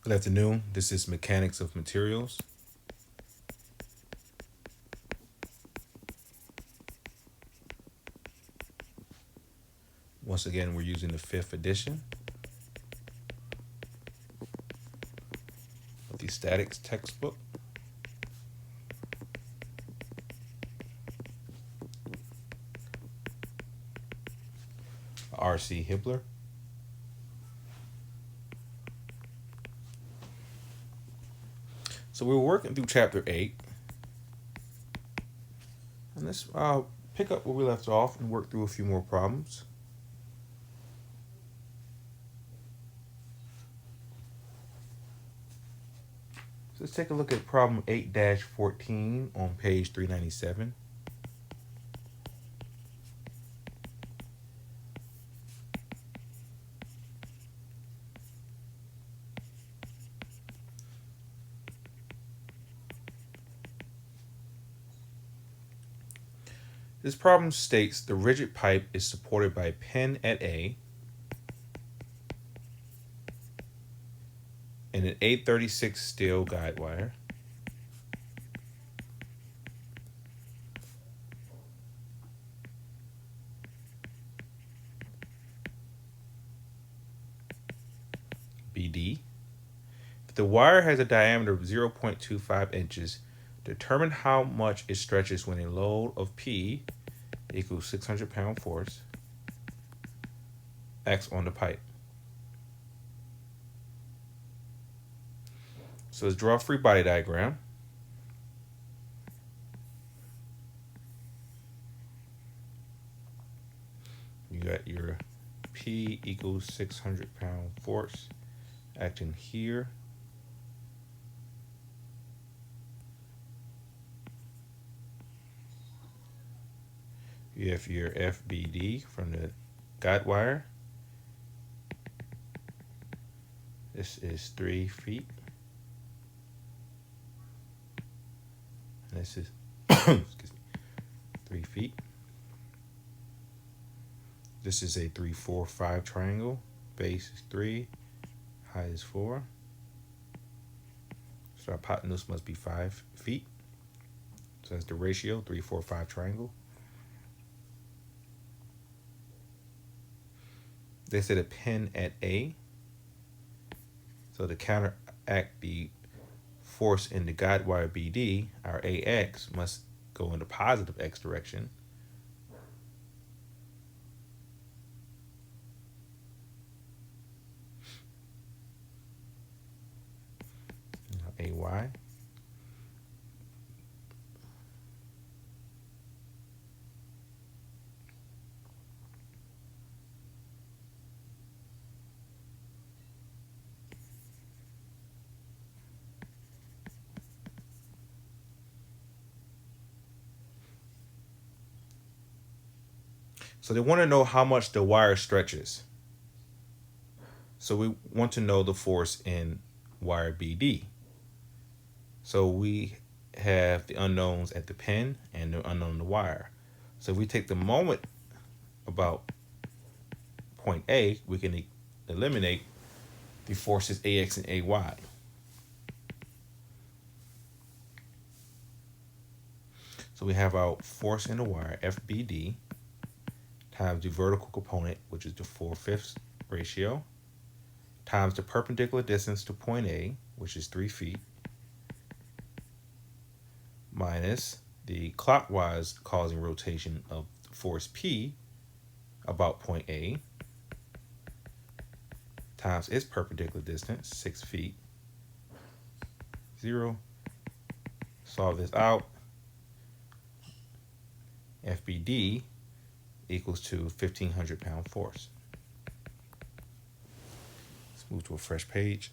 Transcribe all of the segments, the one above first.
Good afternoon. This is Mechanics of Materials. Once again, we're using the fifth edition of the statics textbook. R.C. Hibbler. So we're working through chapter 8. And let's pick up where we left off and work through a few more problems. So let's take a look at problem 8-14 on page 397. This problem states the rigid pipe is supported by a pin at A and an 836 steel guide wire. BD. If the wire has a diameter of 0.25 inches, determine how much it stretches when a load of P equals 600 pound force acts on the pipe. So let's draw a free body diagram. You got your P equals 600 pound force acting here. You have your FBD from the guide wire. This is 3 feet. And this is excuse me, 3 feet. This is a 3, 4, 5 triangle. Base is 3, height is 4. So our hypotenuse must be 5 feet. So that's the ratio, 3, 4, 5 triangle. They said a pin at A. So to counteract the force in the guide wire BD, our AX must go in the positive X direction. AY. So they want to know how much the wire stretches. So we want to know the force in wire BD. So we have the unknowns at the pin and the unknown in the wire. So if we take the moment about point A, we can eliminate the forces AX and AY. So we have our force in the wire, FBD, times the vertical component, which is the 4/5 ratio, times the perpendicular distance to point A, which is 3 feet, minus the clockwise causing rotation of force P about point A, times its perpendicular distance, 6 feet, 0. Solve this out. FBD equals to 1,500 pound force. Let's move to a fresh page.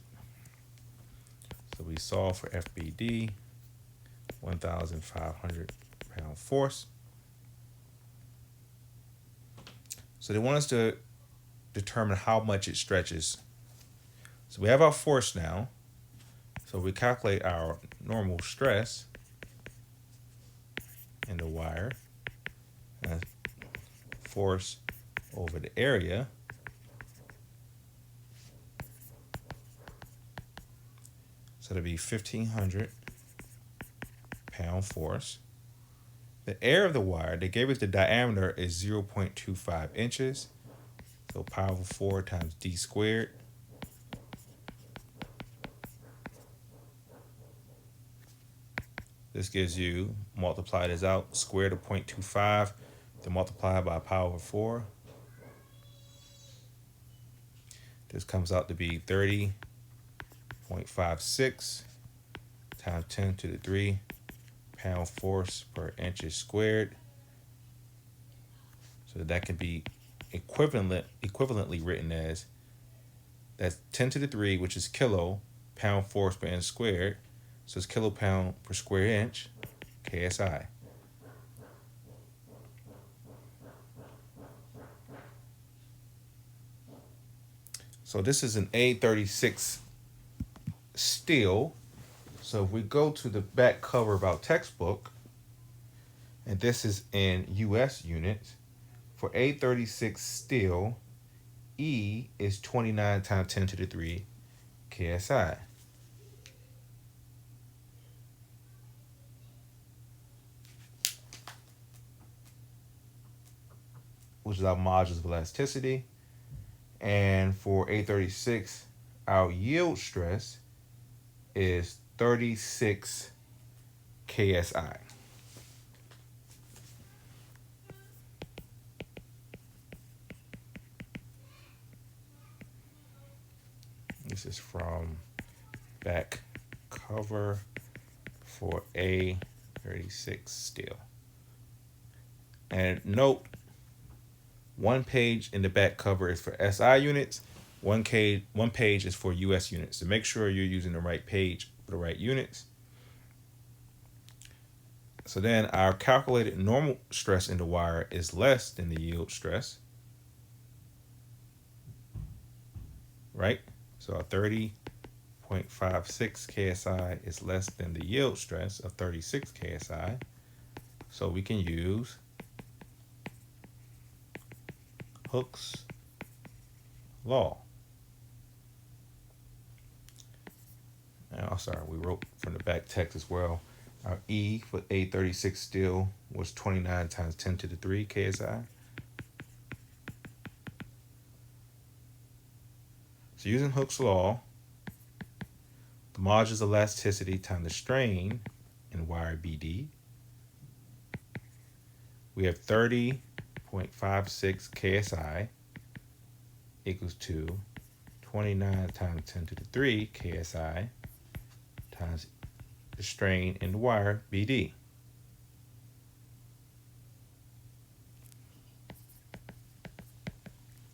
So we solve for FBD, 1,500 pound force. So they want us to determine how much it stretches. So we have our force now. So we calculate our normal stress in the wire. Force over the area. So it'll be 1,500 pound force. The area of the wire, they gave us the diameter is 0.25 inches. So power of 4 times d squared. This gives you, multiply this out, square root of 0.25 to multiply by power of 4. This comes out to be 30.56 times 10 to the 3 pound force per inches squared. So that can be equivalently written as, that's 10 to the 3, which is kilo pound force per inch squared. So it's kilopound per square inch, KSI. So this is an A36 steel. So if we go to the back cover of our textbook, and this is in US units, for A36 steel, E is 29 times 10 to the 3 KSI. Which is our modulus of elasticity. And for A36, our yield stress is 36 KSI. This is from back cover for A36 steel. And note, one page in the back cover is for SI units, one page is for US units. So make sure you're using the right page for the right units. So then our calculated normal stress in the wire is less than the yield stress, right? So our 30.56 KSI is less than the yield stress of 36 KSI. So we can use Hooke's law. Now, sorry, we wrote from the back text as well. Our E for A36 steel was 29 times 10 to the 3 KSI. So using Hooke's law, the modulus elasticity times the strain in wire BD, we have 30.56 KSI equals to 29 times 10 to the 3 KSI times the strain in the wire BD.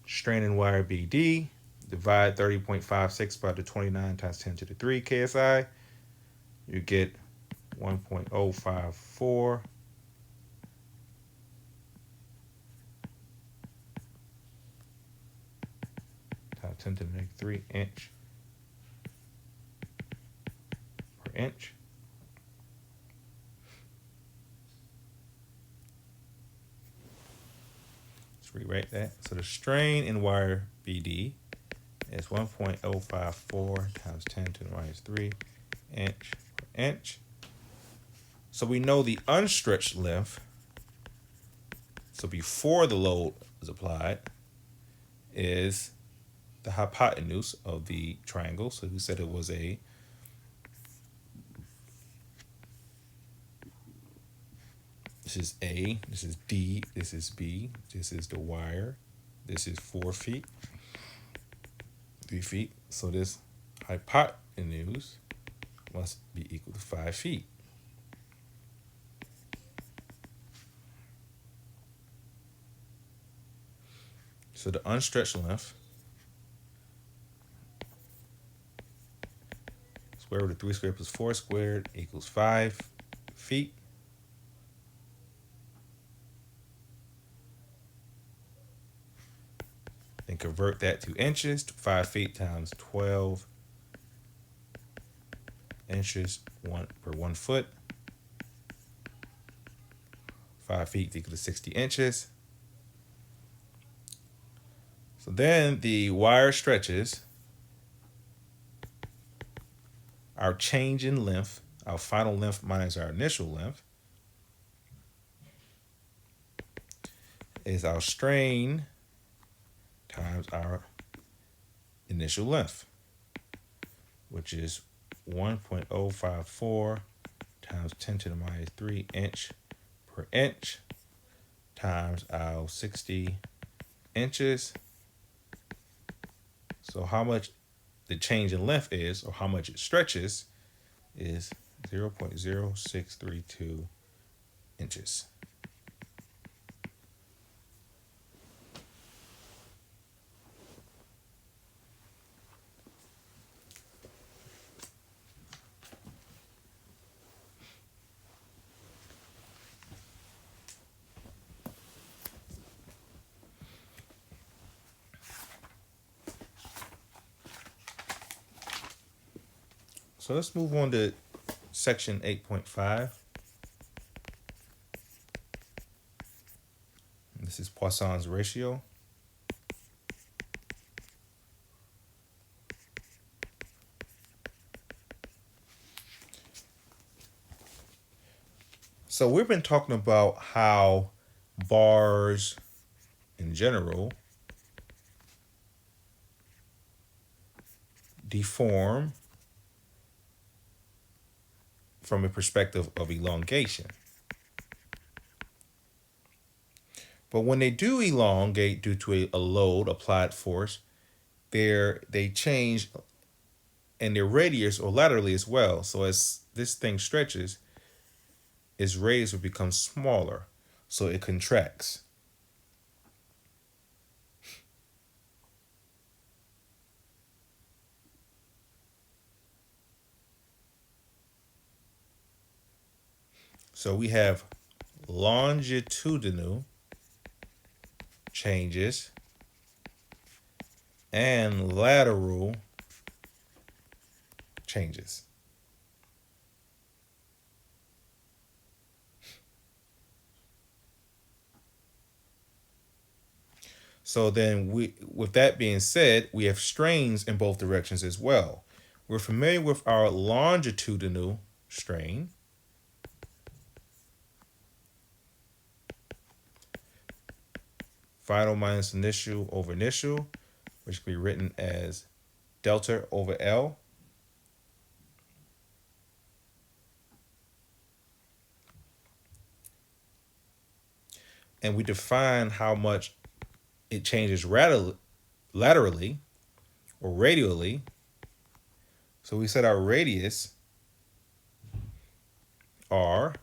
Strain in wire BD, divide 30.56 by the 29 times 10 to the 3 KSI, you get 1.054 times 10 to the negative 3 inch per inch. Let's rewrite that. So the strain in wire BD is 1.054 times 10 to the minus 3 inch per inch. So we know the unstretched length, so before the load is applied, is the hypotenuse of the triangle. So we said it was a this is A, this is D, this is B, this is the wire, this is 4 feet, 3 feet. So this hypotenuse must be equal to 5 feet. So the unstretched length, square root of 3 squared plus 4 squared equals 5 feet. Then convert that to inches. 5 feet times 12 inches per 1 foot. 5 feet equal to 60 inches. So then the wire stretches our change in length, our final length minus our initial length, is our strain times our initial length, which is 1.054 times 10 to the minus 3 inch per inch times our 60 inches. So how much the change in length is, or how much it stretches, is 0.0632 inches. So let's move on to section 8.5. This is Poisson's ratio. So we've been talking about how bars in general deform from a perspective of elongation. But when they do elongate due to a load applied force, they change in their radius or laterally as well. So as this thing stretches, its radius will become smaller, so it contracts. So we have longitudinal changes and lateral changes. So then with that being said, we have strains in both directions as well. We're familiar with our longitudinal strain. Final minus initial over initial, which can be written as delta over L. And we define how much it changes laterally or radially. So we set our radius R,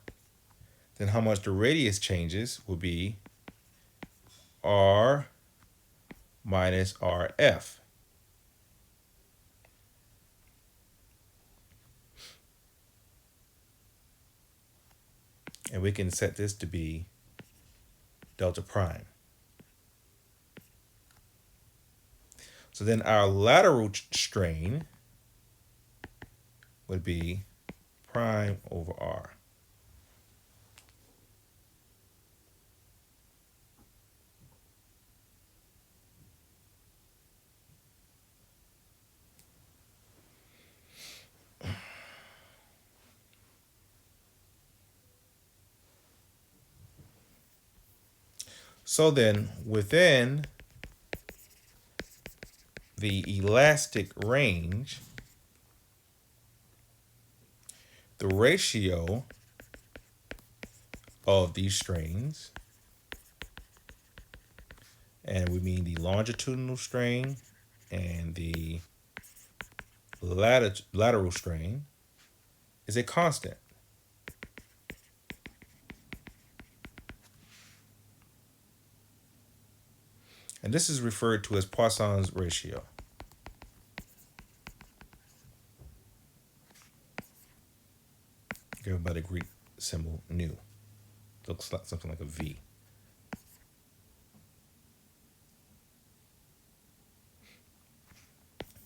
then how much the radius changes will be R minus RF. And we can set this to be delta prime. So then our lateral strain would be prime over R. So then within the elastic range, the ratio of these strains, and we mean the longitudinal strain and the lateral strain, is a constant. And this is referred to as Poisson's ratio. Given by the Greek symbol nu. Looks like something like a V.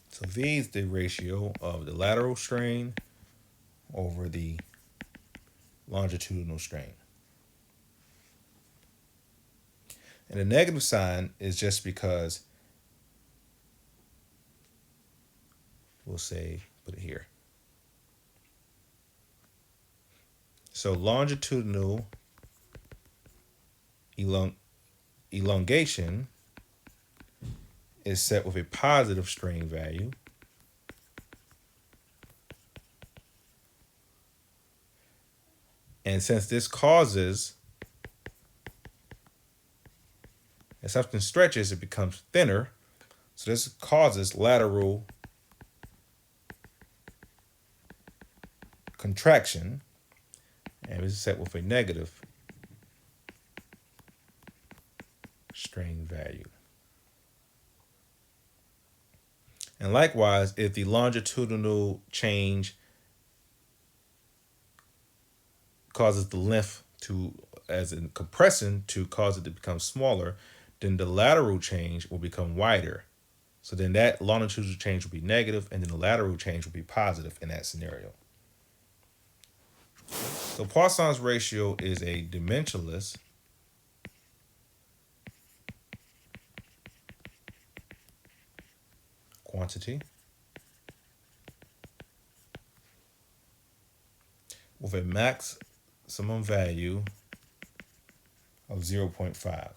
So V is the ratio of the lateral strain over the longitudinal strain. And the negative sign is just because, we'll say, put it here. So longitudinal elongation is set with a positive strain value. And since this causes, as something stretches, it becomes thinner. So this causes lateral contraction, and it's set with a negative strain value. And likewise, if the longitudinal change causes the length to, as in compressing, to cause it to become smaller, then the lateral change will become wider. So then that longitudinal change will be negative, and then the lateral change will be positive in that scenario. So Poisson's ratio is a dimensionless quantity with a maximum value of 0.5.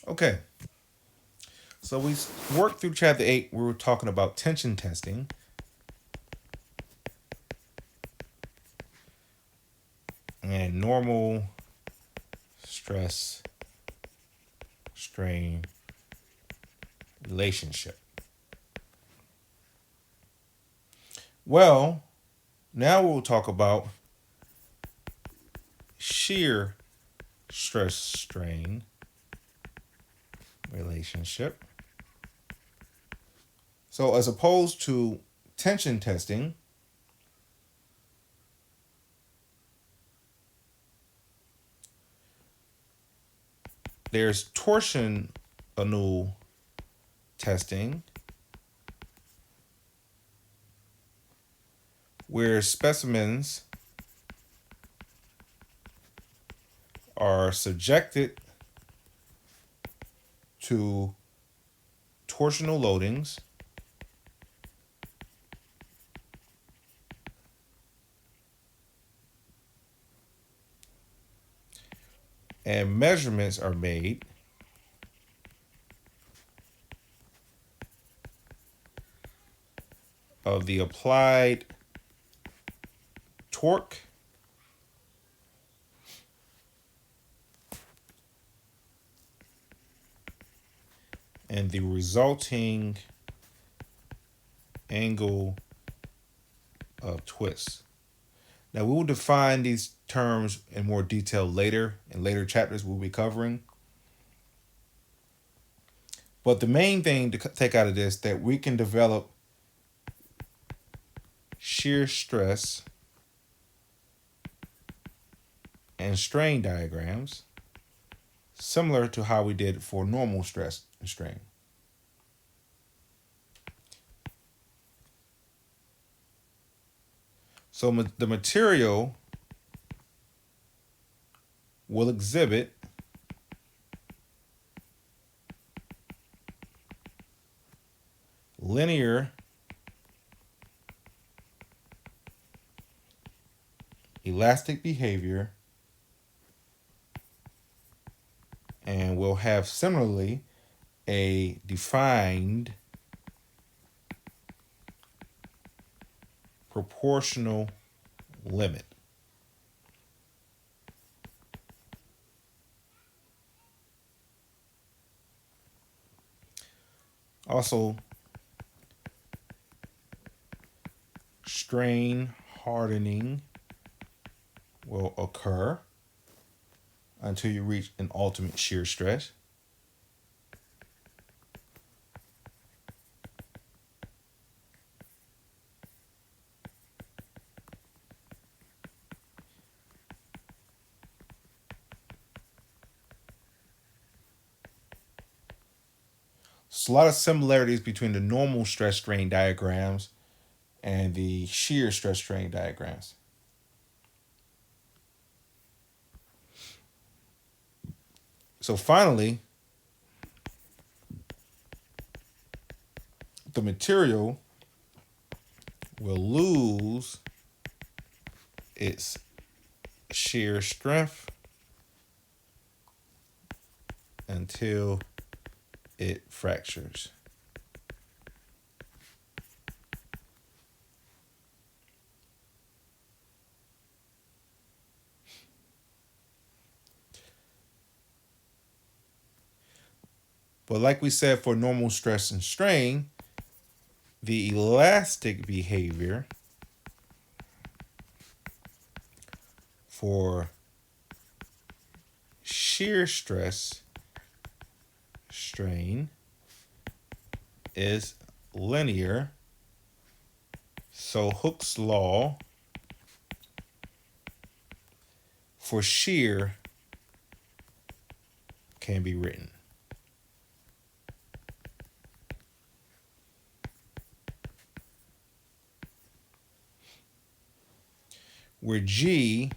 Okay, so we worked through chapter 8. We were talking about tension testing. And normal stress strain relationship. Well, now we'll talk about shear stress strain relationship. So, as opposed to tension testing, there's torsional testing, where specimens are subjected to torsional loadings and measurements are made of the applied torque and the resulting angle of twist. Now, we will define these terms in more detail later. In later chapters, we'll be covering. But the main thing to take out of this, that we can develop shear stress and strain diagrams similar to how we did for normal stress and strain. So the material will exhibit linear elastic behavior and will have similarly a defined proportional limit. Also, strain hardening will occur until you reach an ultimate shear stress. So a lot of similarities between the normal stress strain diagrams and the shear stress strain diagrams. So finally, the material will lose its shear strength until it fractures. But like we said for normal stress and strain, the elastic behavior for shear stress strain is linear. So Hooke's law for shear can be written. Where G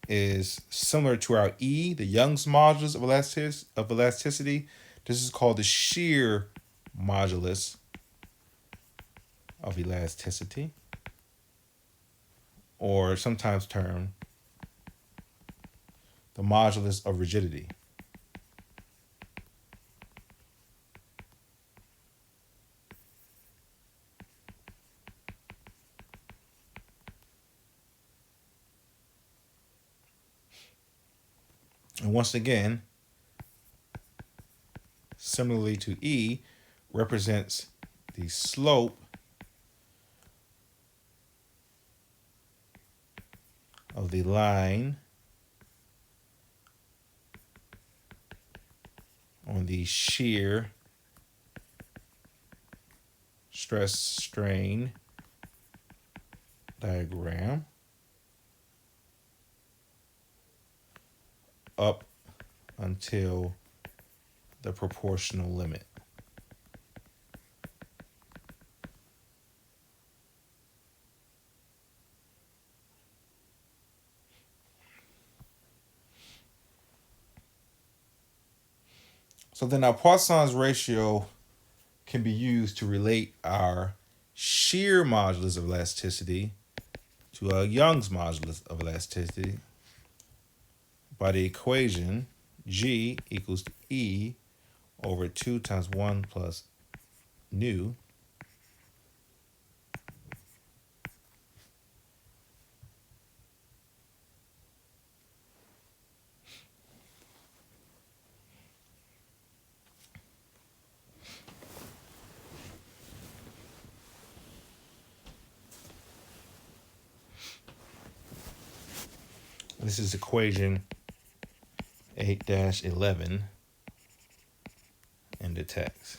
is similar to our E, the Young's modulus of elasticity. This is called the shear modulus of elasticity, or sometimes termed the modulus of rigidity. And once again, similarly to E, represents the slope of the line on the shear stress strain diagram up until the proportional limit. So then our Poisson's ratio can be used to relate our shear modulus of elasticity to our Young's modulus of elasticity by the equation G equals to E over 2 times 1 plus nu This is equation 8-11 in the text.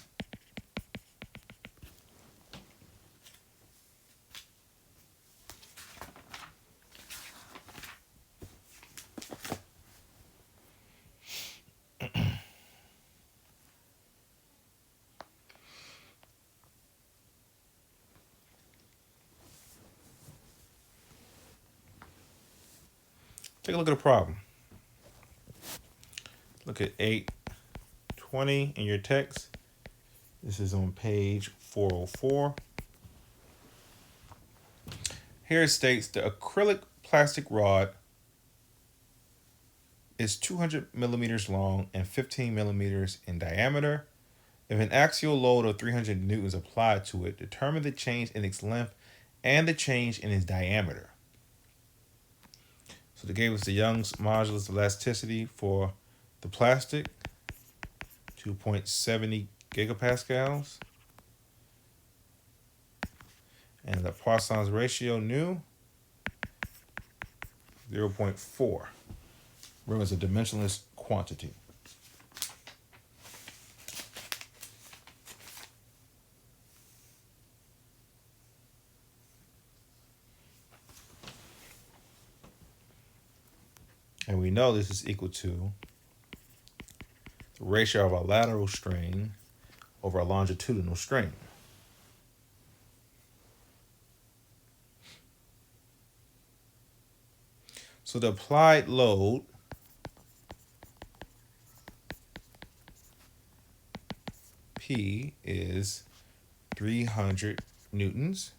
Take a look at the problem. Look at 8:20 in your text. This is on page 404. Here it states the acrylic plastic rod is 200 millimeters long and 15 millimeters in diameter. If an axial load of 300 newtons applied to it, determine the change in its length and the change in its diameter. So they gave us the Young's modulus of elasticity for the plastic, 2.70 gigapascals. And the Poisson's ratio nu 0.4. Remember, it's a dimensionless quantity. And we know this is equal to the ratio of our lateral strain over our longitudinal strain. So the applied load P is 300 newtons.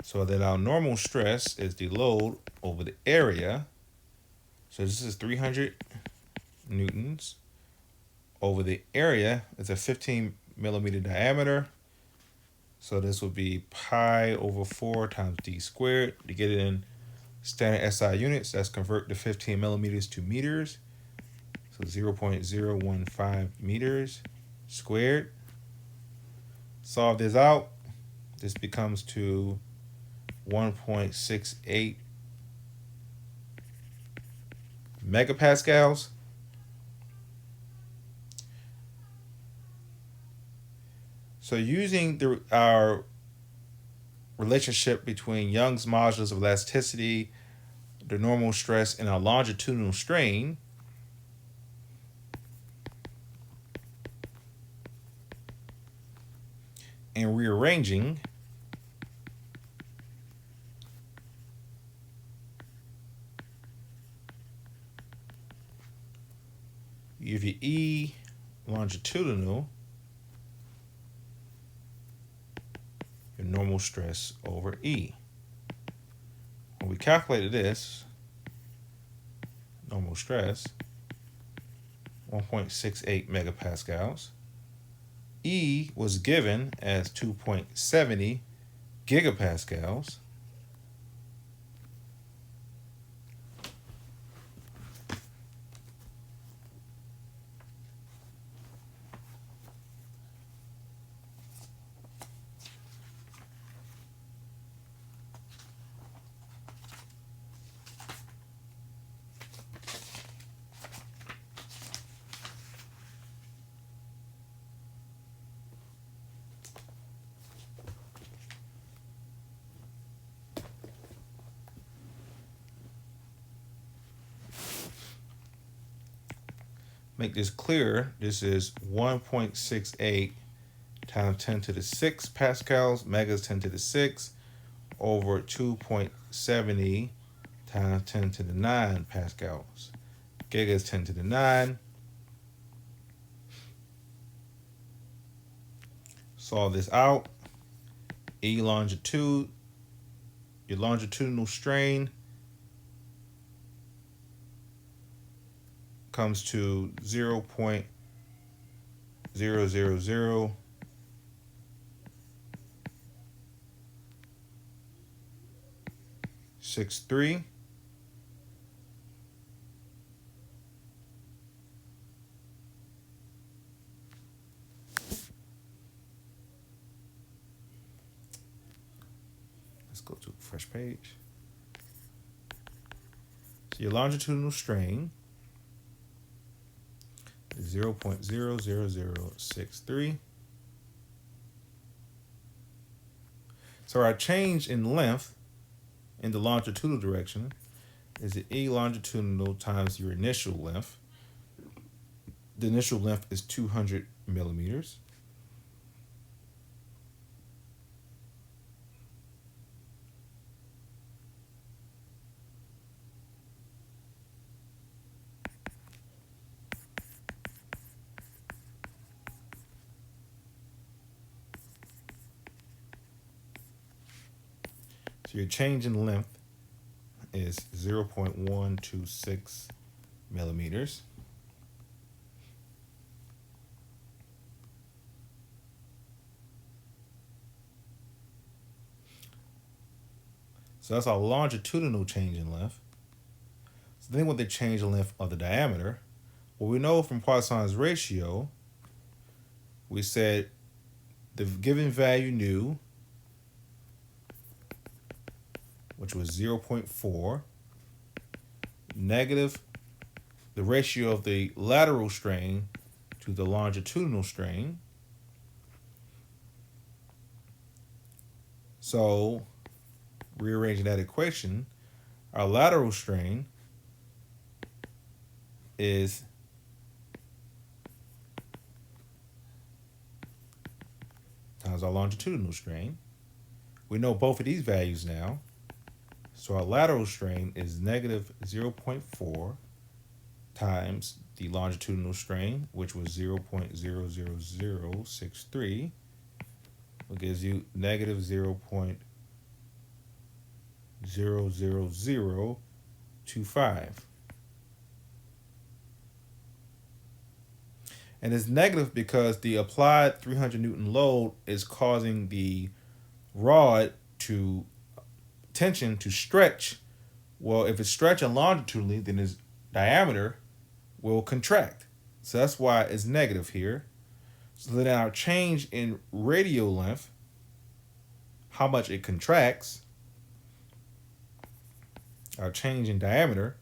So that our normal stress is the load over the area. So this is 300 newtons over the area. It's a 15 millimeter diameter. So this would be pi over 4 times d squared. To get it in standard SI units, that's convert the 15 millimeters to meters. So 0.015 meters squared. Solve this out. This becomes to 1.68 megapascals. So using our relationship between Young's modulus of elasticity, the normal stress, and our longitudinal strain, and rearranging you have your E longitudinal, your normal stress over E. When we calculated this, normal stress, 1.68 megapascals. E was given as 2.70 gigapascals. Make this clear, this is 1.68 times 10 to the 6 pascals, megas 10 to the 6, over 2.70 times 10 to the 9 pascals. Gigas 10 to the 9. Solve this out. E longitude, your longitudinal strain comes to 0.00063. Let's go to a fresh page. So your longitudinal strain is 0.00063. So our change in length in the longitudinal direction is the E longitudinal times your initial length. The initial length is 200 millimeters. So your change in length is 0.126 millimeters. So that's our longitudinal change in length. So then with the change in length of the diameter, well, we know from Poisson's ratio, we said the given value nu, which was 0.4, negative the ratio of the lateral strain to the longitudinal strain. So, rearranging that equation, our lateral strain is times our longitudinal strain. We know both of these values now. So our lateral strain is negative 0.4 times the longitudinal strain, which was 0.00063, which gives you negative 0.00025. And it's negative because the applied 300 Newton load is causing the rod to tension to stretch. Well, if it's stretching longitudinally, then its diameter will contract. So that's why it's negative here. So then our change in radial length, how much it contracts, our change in diameter,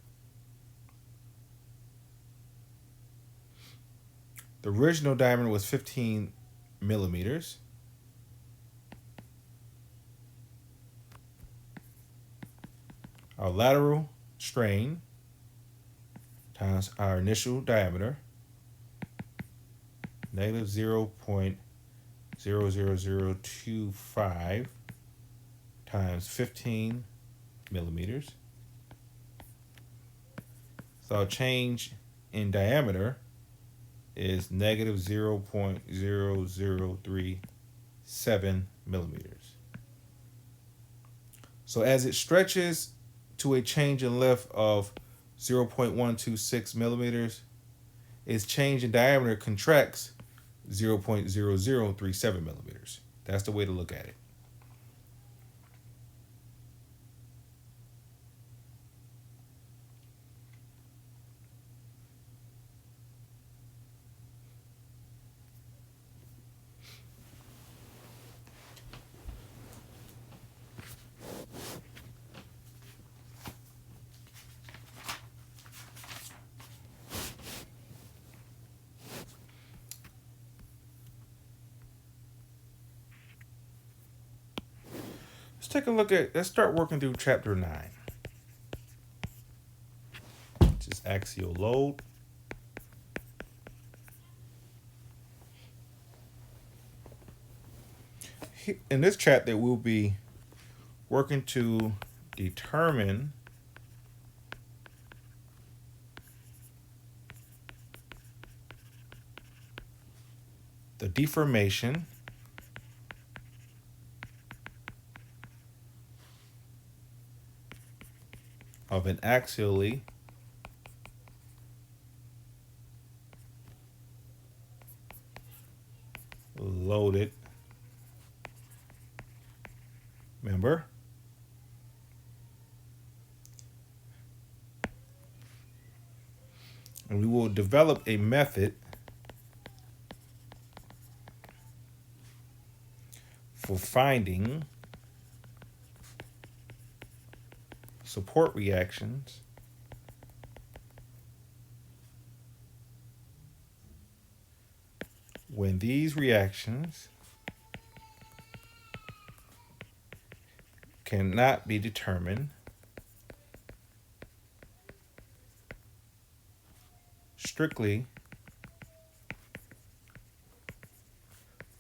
the original diameter was 15 millimeters. Our lateral strain times our initial diameter, negative 0.00025 times 15 millimeters. So our change in diameter is negative 0.0037 millimeters. So as it stretches to a change in length of 0.126 millimeters, its change in diameter contracts 0.0037 millimeters. That's the way to look at it. Let's start working through chapter 9, which is axial load. In this chapter, we'll be working to determine the deformation of an axially loaded member. And we will develop a method for finding support reactions when these reactions cannot be determined strictly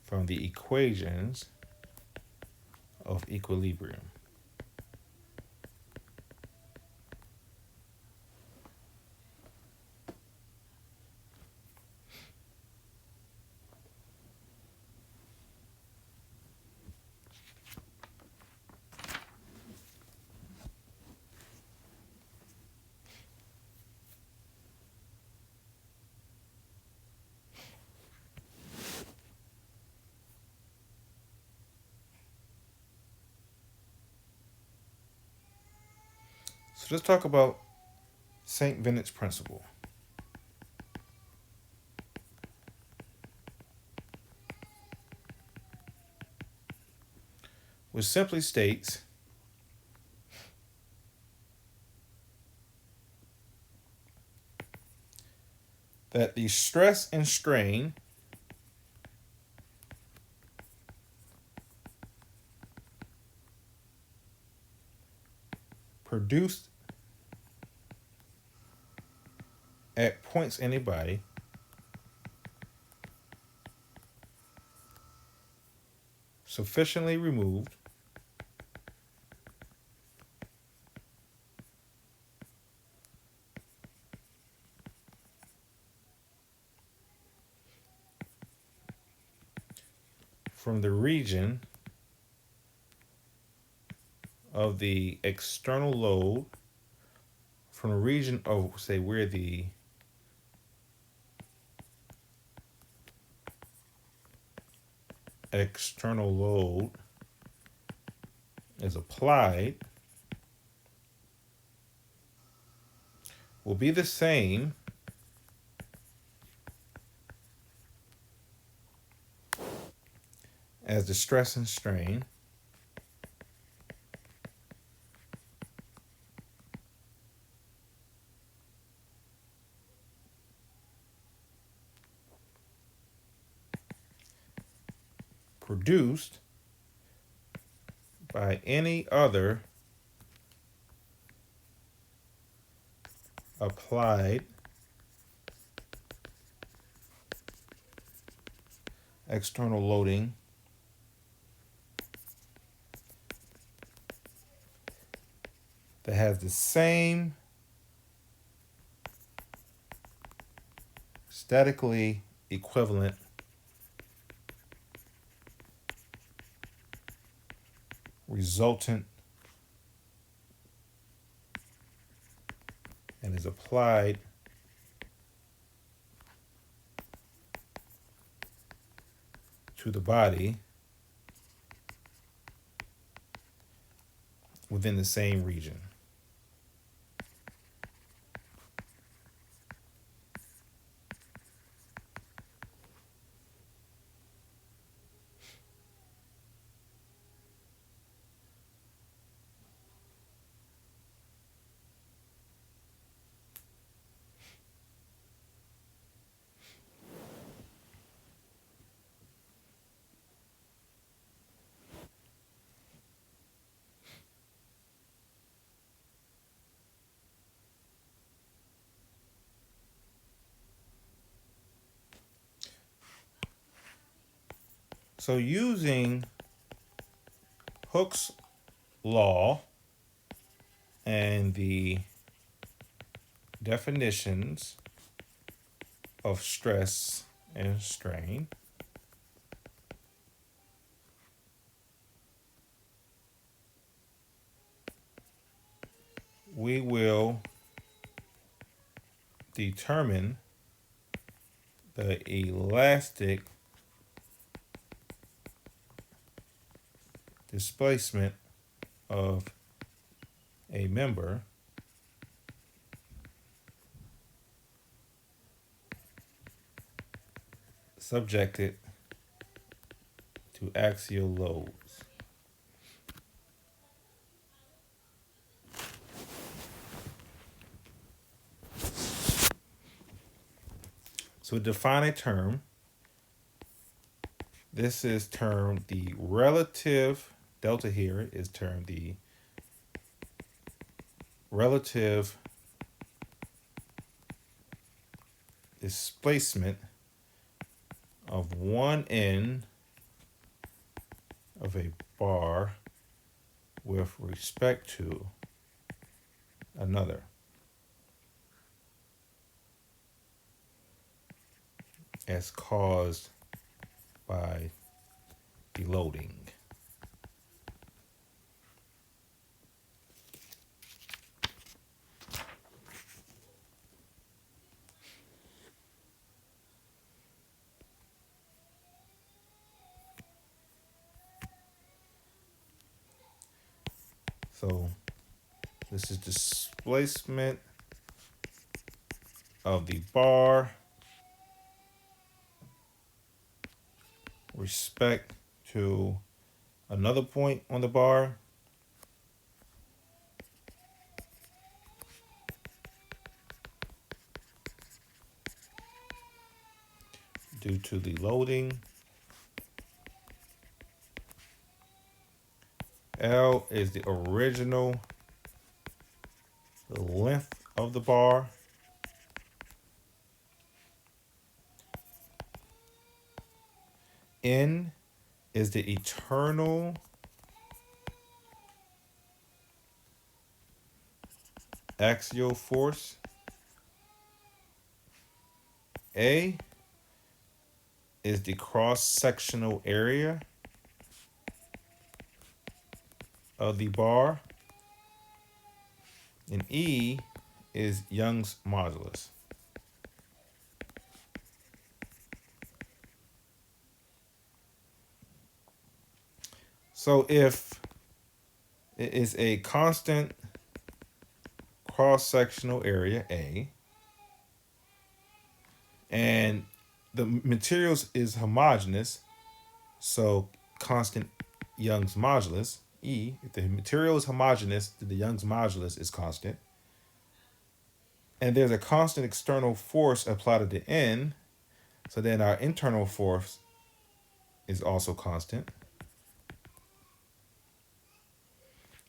from the equations of equilibrium. So let's talk about St. Venant's principle. Which simply states that the stress and strain produced at points in a body sufficiently removed from the region of the external load, from the region of, say, where the external load is applied, will be the same as the stress and strain produced by any other applied external loading that has the same statically equivalent resultant and is applied to the body within the same region. So using Hooke's law and the definitions of stress and strain, we will determine the elastic displacement of a member subjected to axial loads. So define a term. This is termed the relative, delta here is termed the relative displacement of one end of a bar with respect to another, as caused by the loading. So this is displacement of the bar respect to another point on the bar due to the loading. L is the original length of the bar. N is the eternal axial force. A is the cross-sectional area of the bar. And E is Young's modulus. So if it is a constant cross-sectional area, A, and the materials is homogeneous, so constant Young's modulus, E, if the material is homogeneous, the Young's modulus is constant. And there's a constant external force applied to the N, so then our internal force is also constant.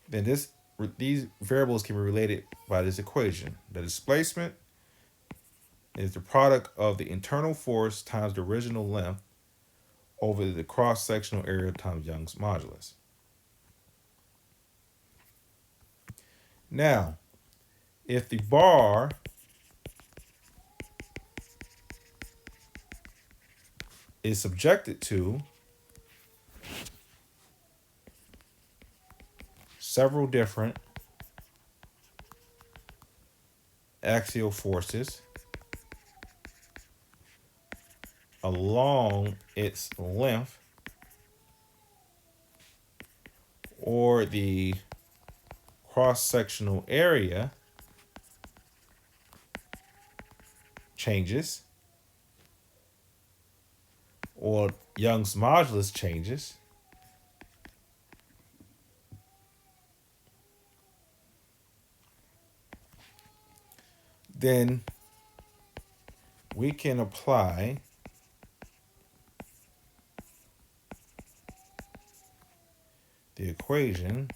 Then these variables can be related by this equation. The displacement is the product of the internal force times the original length over the cross-sectional area times Young's modulus. Now, if the bar is subjected to several different axial forces along its length, or the cross-sectional area changes, or Young's modulus changes, then we can apply the equation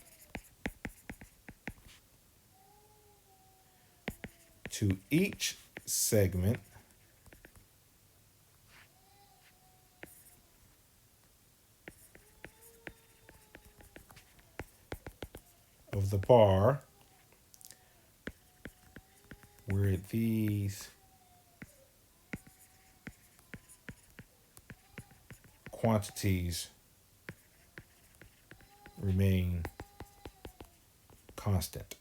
to each segment of the bar where these quantities remain constant.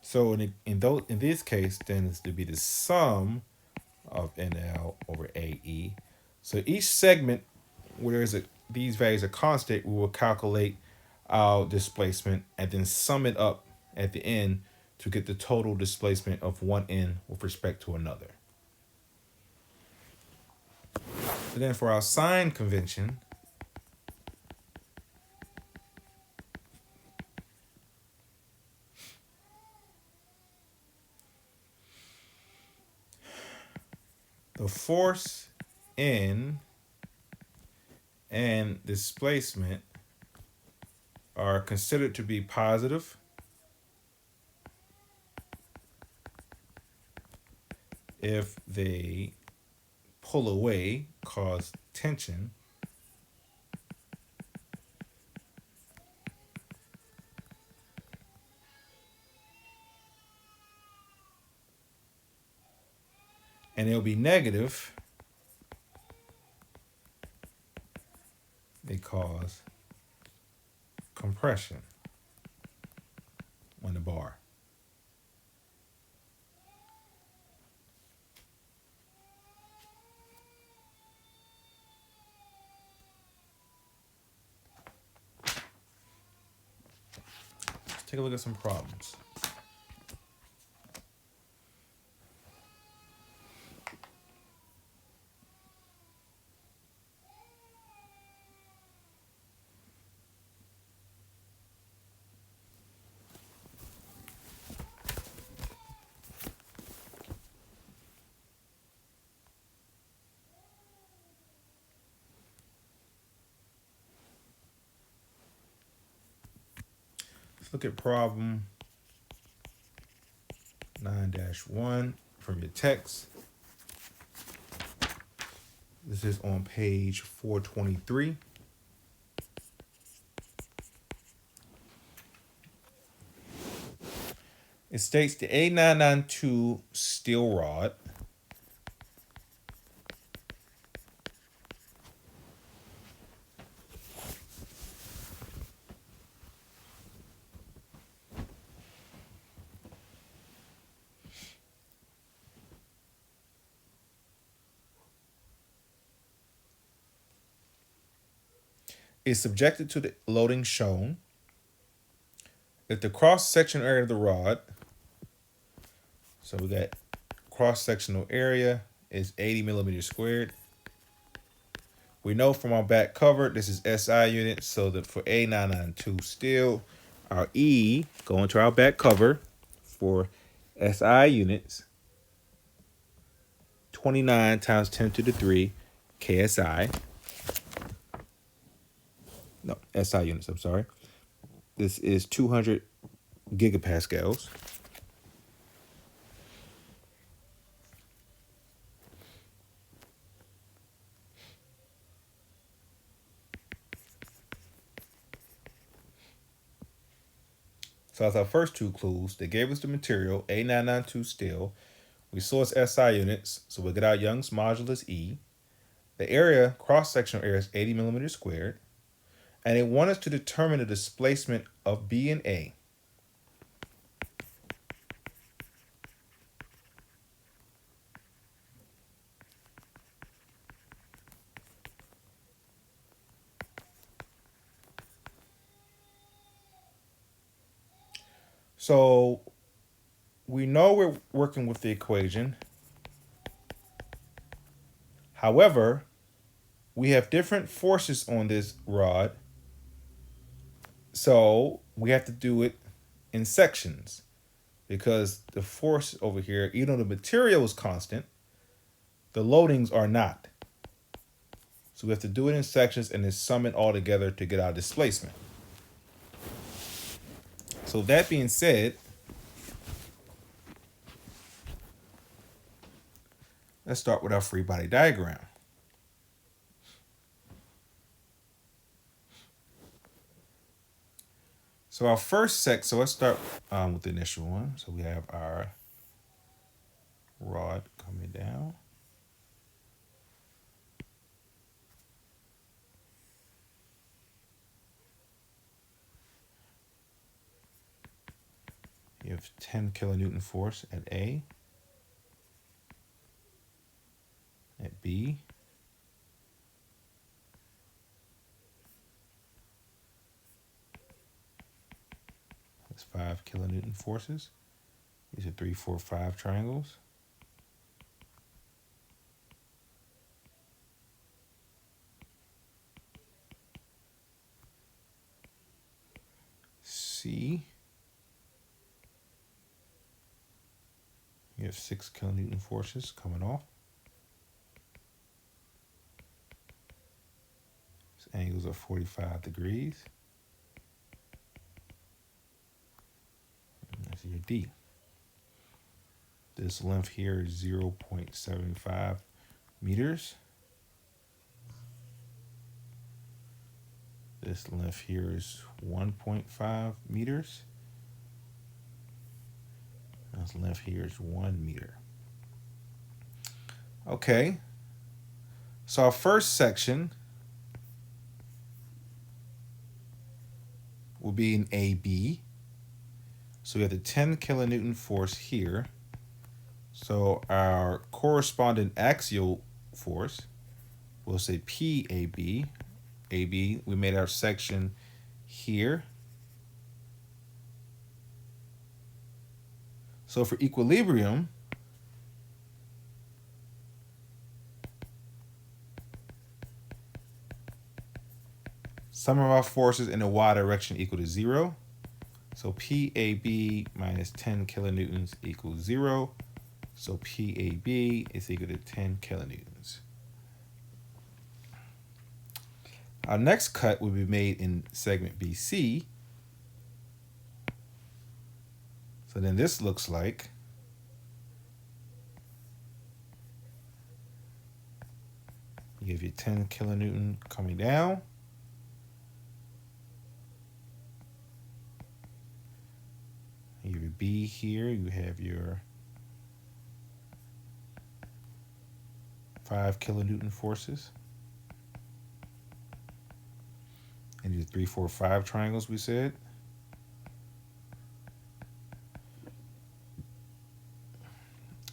So in this case, then it's to be the sum of NL over AE. So each segment where these values are constant, we will calculate our displacement and then sum it up at the end to get the total displacement of one end with respect to another. So then for our sign convention, the force N and displacement are considered to be positive if they pull away, cause tension, and it'll be negative, they cause compression on the bar. Let's take a look at some problems. look at problem 9-1 from your text. This is on page 423. It states the A992 steel rod is subjected to the loading shown if the cross-sectional area of the rod, so we got cross-sectional area is 80 millimeters squared. We know from our back cover, this is SI units, so that for A992 steel, our E going to our back cover for SI units, 29 times 10 to the 3 KSI. No, SI units, I'm sorry. This is 200 gigapascals. So that's our first two clues. They gave us the material, A992 steel. We saw its SI units, so we'll get our Young's modulus E. The area, cross-sectional area, is 80 millimeters squared. And they want us to determine the displacement of B and A. So we know we're working with the equation. However, we have different forces on this rod. So we have to do it in sections because the force over here, even though the material is constant, the loadings are not. So we have to do it in sections and then sum it all together to get our displacement. So that being said, let's start with our free body diagram. So our first so let's start with the initial one. So we have our rod coming down. You have 10 kilonewton force at A, at B, that's 5 kilonewton forces. These are 3, 4, 5 triangles. C, you have 6 kilonewton forces coming off. These angles are 45 degrees. And that's your D. This length here is 0.75 meters. This length here is 1.5 meters. This length here is 1 meter. Okay. So our first section will be in AB. So we have the 10 kilonewton force here. So our corresponding axial force, we'll say PAB. AB, we made our section here. So for equilibrium, sum of our forces in the y direction equal to 0. So PAB minus 10 kilonewtons equals 0. So PAB is equal to 10 kilonewtons. Our next cut will be made in segment BC. So then this looks like you have your 10 kilonewton coming down. You have your B here. You have your 5 kilonewton forces. And your 3, 4, 5 triangles we said.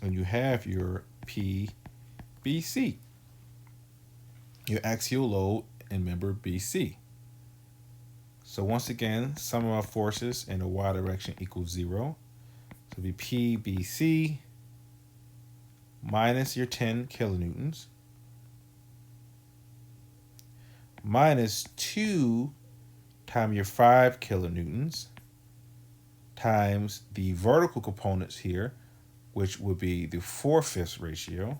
And you have your PBC, your axial load in member BC. So once again, sum of our forces in the y direction equals 0. So it'll be PBC minus your 10 kilonewtons minus 2 times your 5 kilonewtons times the vertical components here, which would be the 4/5 ratio,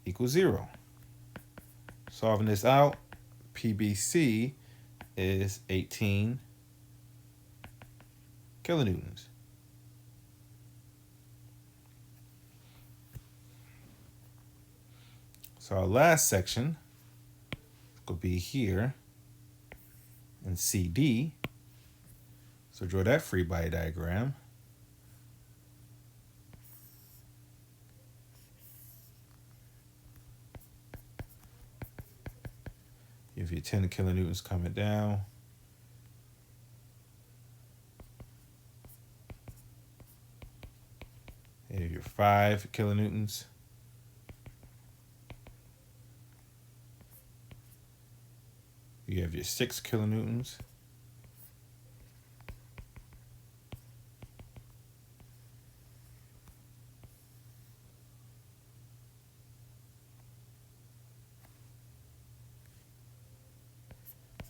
equals 0. Solving this out, PBC is 18 kilonewtons. So our last section will be here in CD. So draw that free body diagram. You have your 10 kilonewtons coming down. You have your 5 kilonewtons. You have your 6 kilonewtons.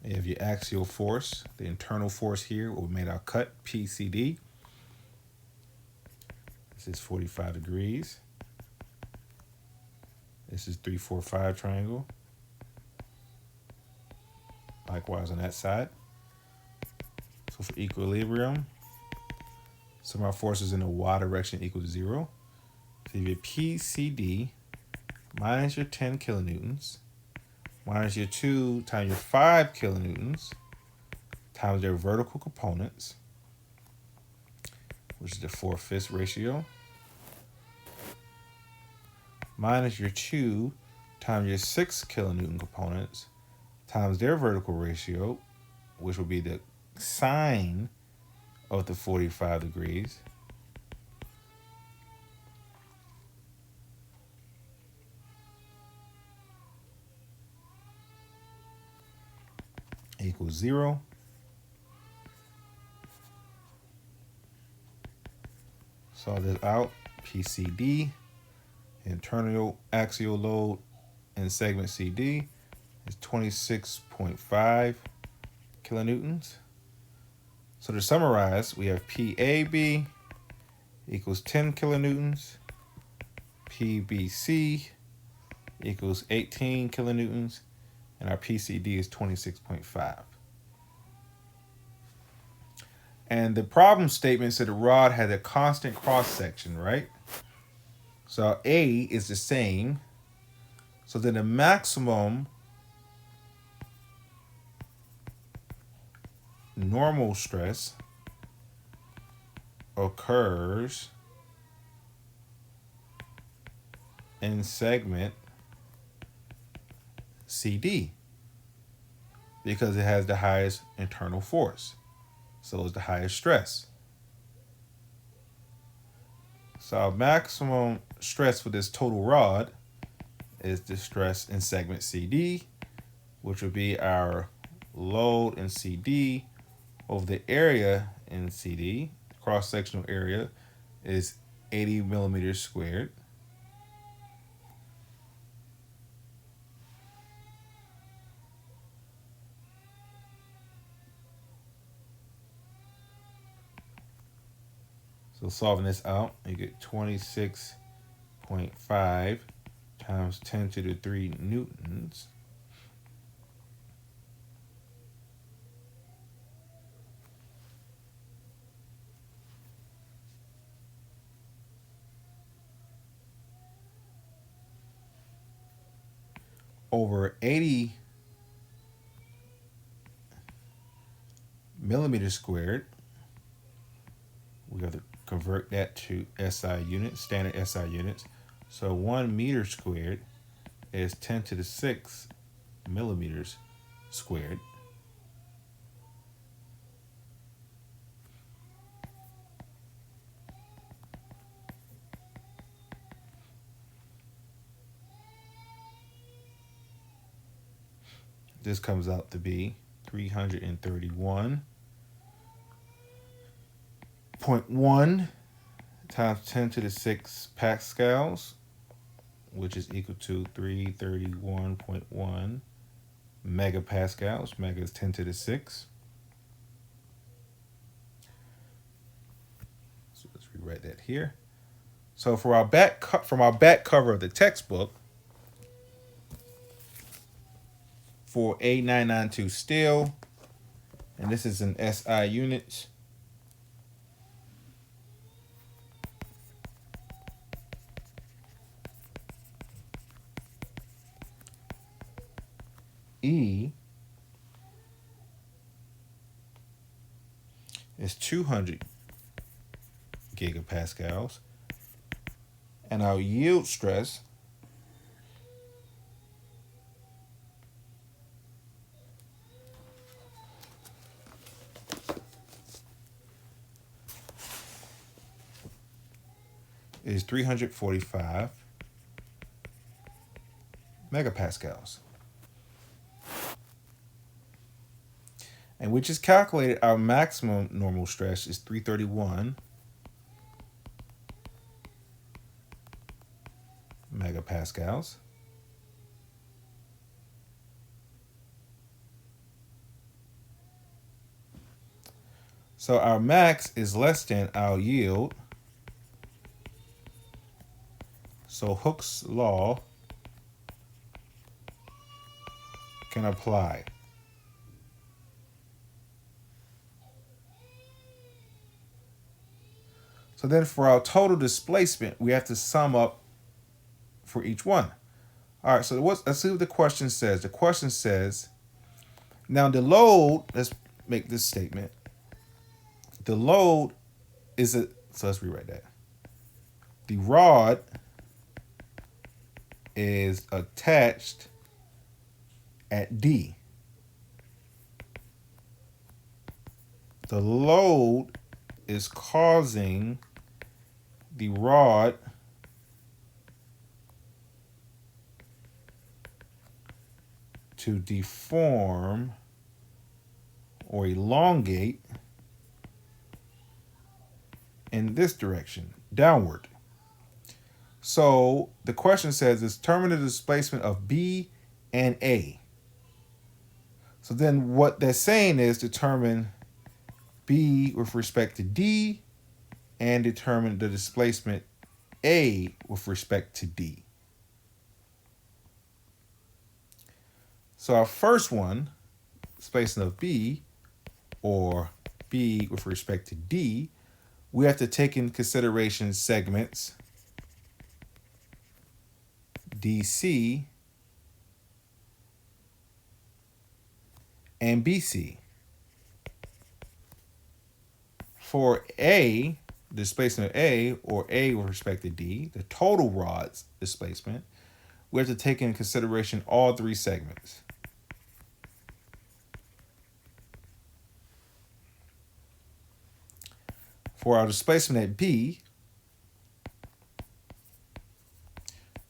You have your axial force, the internal force here, what we made our cut, PCD. This is 45 degrees. This is 3, 4, 5 triangle. Likewise on that side. So for equilibrium, sum of our forces in the y direction equals 0. So you have PCD minus your 10 kilonewtons minus your 2 times your 5 kilonewtons times their vertical components, which is the 4/5 ratio, minus your 2 times your 6 kilonewton components times their vertical ratio, which will be the sine of the 45 degrees, equals 0. Solve this out. PCD, internal axial load in segment CD, is 26.5 kilonewtons. So to summarize, we have PAB equals 10 kilonewtons, PBC equals 18 kilonewtons, and our PCD is 26.5. And the problem statement said the rod had a constant cross section, right? So A is the same. So then the maximum normal stress occurs in segment CD because it has the highest internal force. So it's the highest stress. So our maximum stress for this total rod is the stress in segment CD, which would be our load in CD over the area in CD. Cross-sectional area is 80 millimeters squared. So solving this out, you get 26.5 times 10 to the 3 newtons. over 80 millimeters squared. We have to convert that to SI units, standard SI units. So 1 meter squared is 10 to the 6 millimeters squared. This comes out to be 331.1 times 10 to the 6 pascals, which is equal to 331.1 megapascals. Mega is 10 to the 6. So let's rewrite that here. So for our from our back cover of the textbook, for A992 steel, and this is in SI units, E is 200 gigapascals, and our yield stress is 345 megapascals. And we just calculated our maximum normal stress is 331 megapascals. So our max is less than our yield. So Hooke's law can apply. So then for our total displacement, we have to sum up for each one. All right, so let's see what the question says. The question says, now the load, let's make this statement. The load so let's rewrite that. The rod is attached at D. The load is causing the rod to deform or elongate in this direction, downward. So the question says, determine the displacement of B and A. So then what they're saying is determine B with respect to D and determine the displacement A with respect to D. So our first one, displacement of B, or B with respect to D, we have to take into consideration segments DC and BC. For A, displacement of A, or A with respect to D, the total rod's displacement, we have to take into consideration all three segments. For our displacement at B,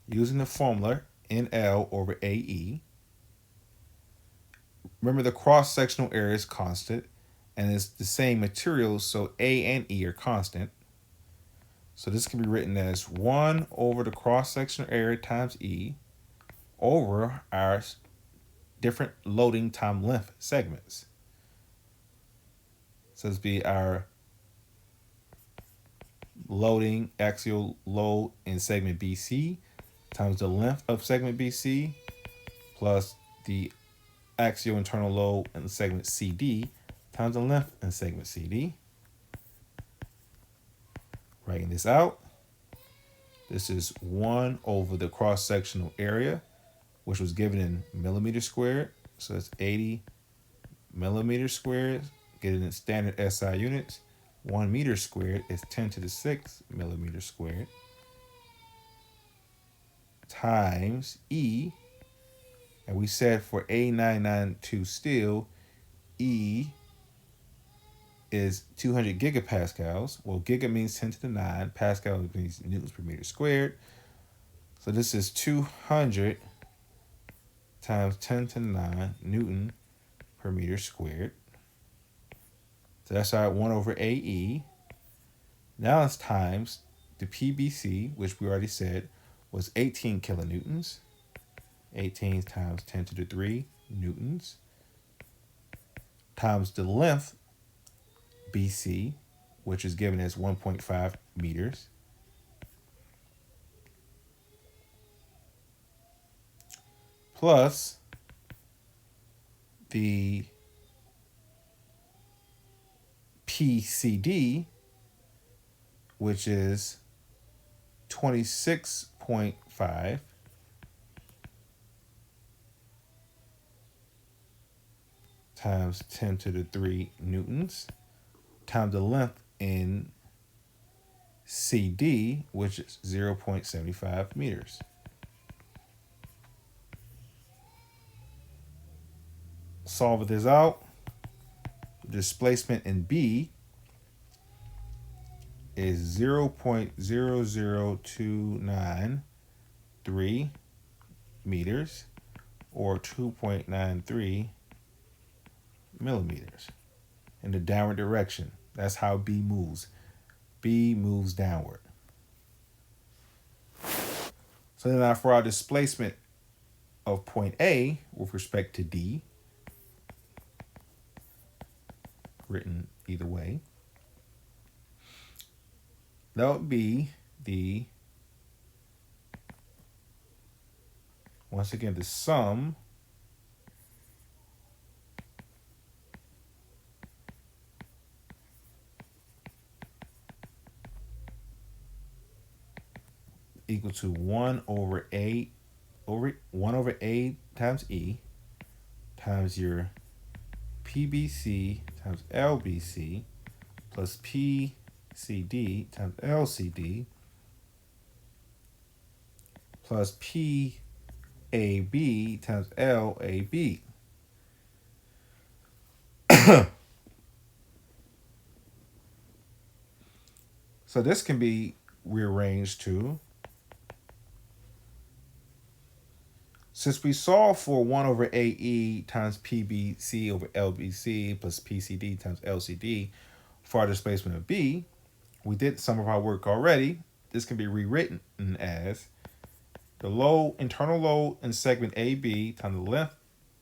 using the formula NL over AE, remember the cross-sectional area is constant and it's the same material, so A and E are constant. So this can be written as 1 over the cross-sectional area times E over our different loading time length segments. So this be our loading axial load in segment BC times the length of segment BC plus the axial internal load in segment CD times the length in segment CD. Writing this out, this is 1 over the cross-sectional area which was given in millimeters squared. So it's 80 millimeters squared, getting in standard SI units. 1 meter squared is 10 to the 6 millimeters squared times E. And we said for A992 steel, E is 200 gigapascals. Well, giga means 10 to the 9. Pascal means newtons per meter squared. So this is 200 times 10 to the 9 newton per meter squared. So that's our 1 over AE. Now it's times the PBC, which we already said was 18 kilonewtons. 18 times 10 to the 3 newtons. Times the length, BC, which is given as 1.5 meters. Plus the PCD, which is 26.5 times 10 to the 3 newtons times the length in CD, which is 0.75 meters. Solve this out. Displacement in B is 0.00293 meters or 2.93 millimeters in the downward direction. That's how B moves. B moves downward. So then now for our displacement of point A with respect to D, written either way, that would be the, once again, the sum equal to 1 over A times E times your PBC times LBC plus PCD times LCD plus PAB times LAB. So this can be rearranged to, since we solved for 1 over AE times PBC over LBC plus PCD times LCD for our displacement of B, we did some of our work already. This can be rewritten as the load, internal load in segment AB times the length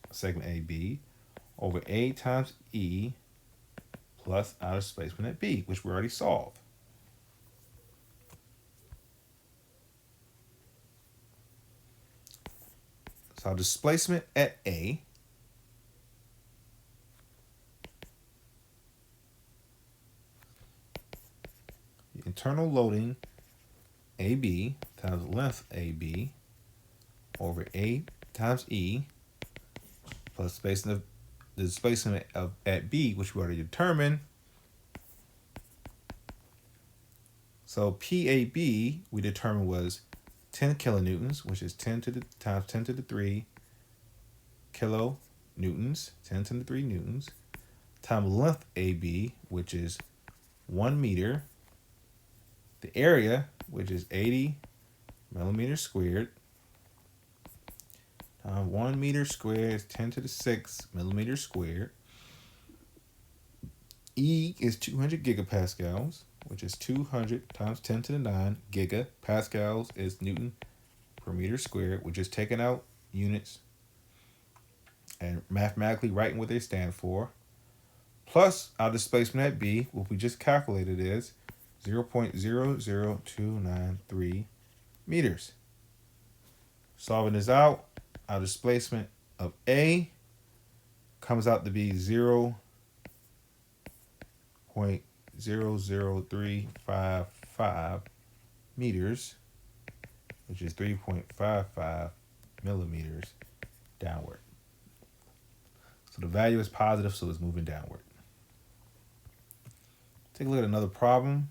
of segment AB over A times E plus our displacement at B, which we already solved. So our displacement at A internal loading AB times length AB over A times E plus the displacement of at B, which we already determined. So PAB we determined was 10 kilonewtons, which is 10 to the times 10 to the 3 kilonewtons, 10 to the 3 newtons, times length AB, which is 1 meter. The area, which is 80 millimeters squared, 1 meter squared is 10 to the 6 millimeters squared. E is 200 gigapascals, which is 200 times 10 to the 9 gigapascals is Newton per meter squared. We're just taking out units and mathematically writing what they stand for. Plus our displacement at B, what we just calculated is 0.00293 meters. Solving this out, our displacement of A comes out to be 0.00355 meters, which is 3.55 millimeters downward. So the value is positive, so it's moving downward. Take a look at another problem.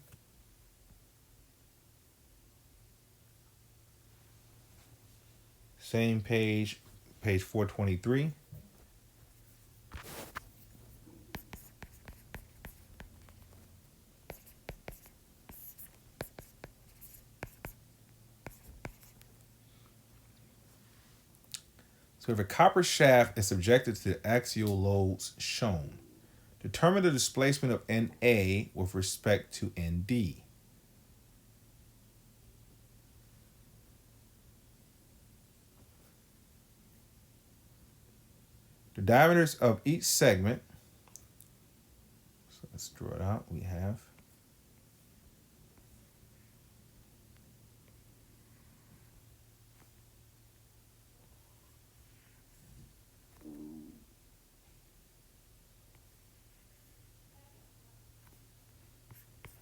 Same page, page 423. So if a copper shaft is subjected to the axial loads shown, determine the displacement of NA with respect to ND. The diameters of each segment, so let's draw it out, we have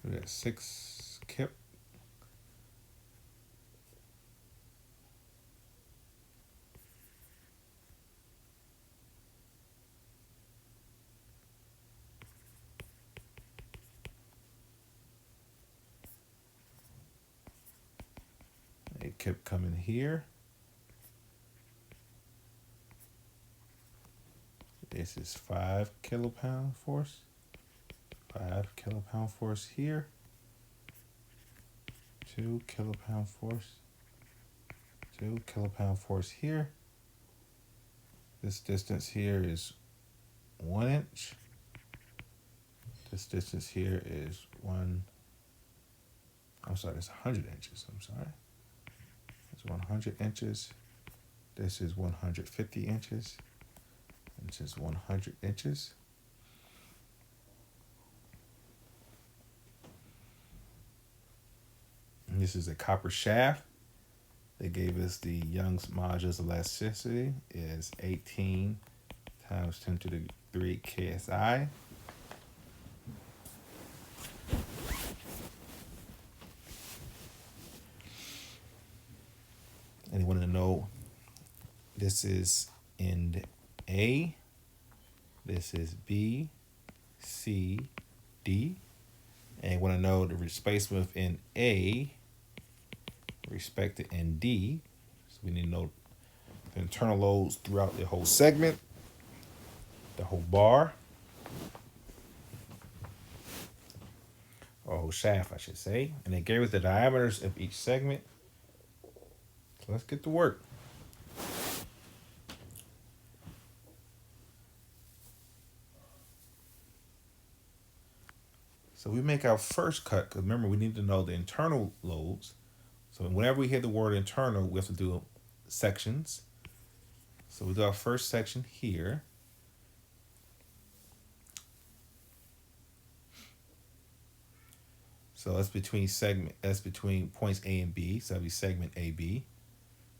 we got 6 kip. A kip coming here. This is 5 kilopound force. 5 kilopound force here. 2 kilopound force. 2 kilopound force here. This distance here is 1 inch. This distance here is it's 100 inches, I'm sorry. It's 100 inches. This is 150 inches. This is 100 inches. And this is a copper shaft. They gave us the Young's modulus of elasticity is 18 times 10 to the 3 KSI. And they wanted to know, this is end A, this is B, C, D, and they want to know the displacement of end A respect to ND. So we need to know the internal loads throughout the whole segment, the whole bar, or whole shaft, I should say. And they gave us the diameters of each segment. So let's get to work. So we make our first cut, because remember, we need to know the internal loads. So whenever we hear the word internal, we have to do sections. So we do our first section here. So that's between points A and B. So that'll be segment AB.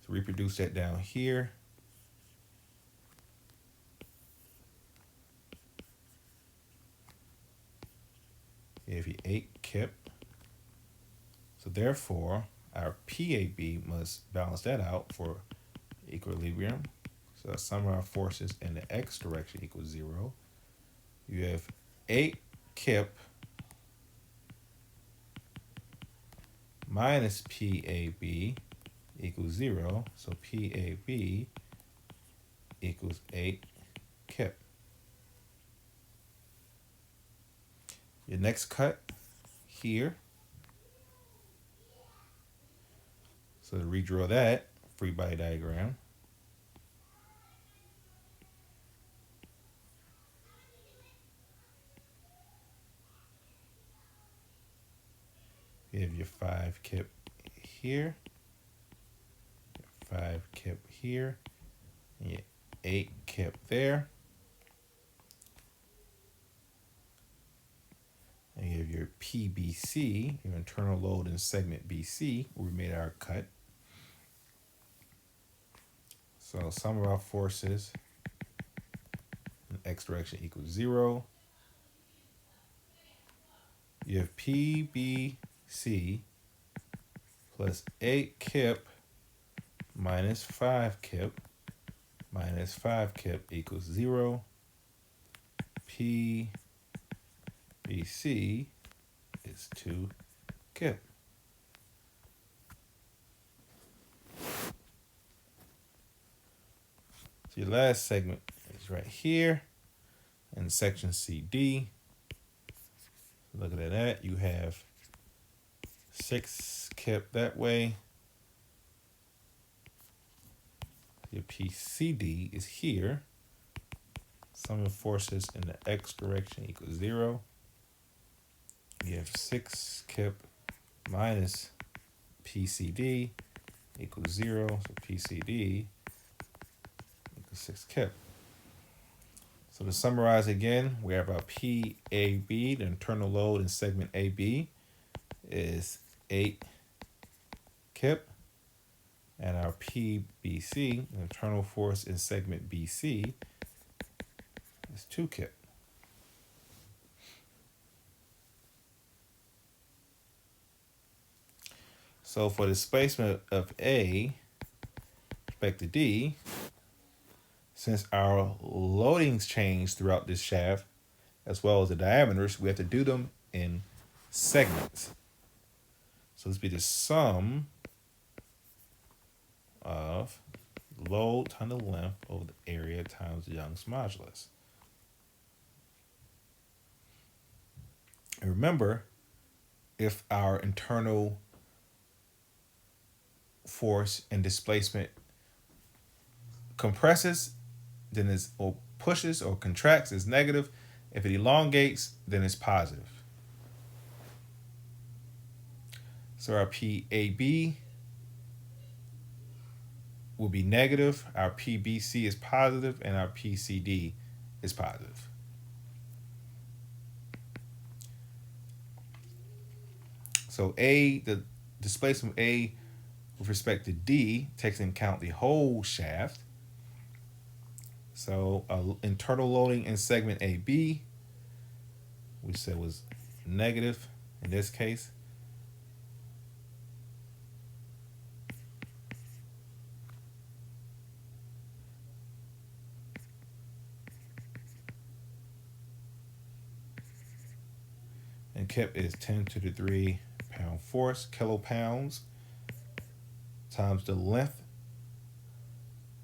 So reproduce that down here. Give you 8 kip. So therefore, our PAB must balance that out for equilibrium. So the sum of our forces in the x direction equals 0. You have 8 kip minus PAB equals 0. So PAB equals 8 kip. Your next cut here. So to redraw that free body diagram, you have your 5 kip here, 5 kip here, and your 8 kip there. And you have your PBC, your internal load in segment BC, where we made our cut. So sum of our forces in x direction equals 0. You have PBC plus 8 kip minus 5 kip minus 5 kip equals 0. PBC is 2 kip. So your last segment is right here in section CD. Looking at that, you have 6 kip that way. Your PCD is here. Sum of forces in the x direction equals 0. You have 6 kip minus PCD equals 0. So PCD equals 6 kip. So to summarize again, we have our PAB, the internal load in segment AB, is 8 kip. And our PBC, the internal force in segment BC, is 2 kip. So for displacement of A respect to D, since our loadings change throughout this shaft, as well as the diameters, we have to do them in segments. So this will be the sum of load times the length over the area times the Young's modulus. And remember, if our internal force and displacement compresses, then it's, or pushes or contracts, is negative. If it elongates, then it's positive. So our PAB will be negative, our PBC is positive, and our PCD is positive. So A, the displacement A with respect to D takes into account the whole shaft. So internal loading in segment AB, we said was negative in this case. And kip is 10 to the 3 pound force, kilopounds, times the length.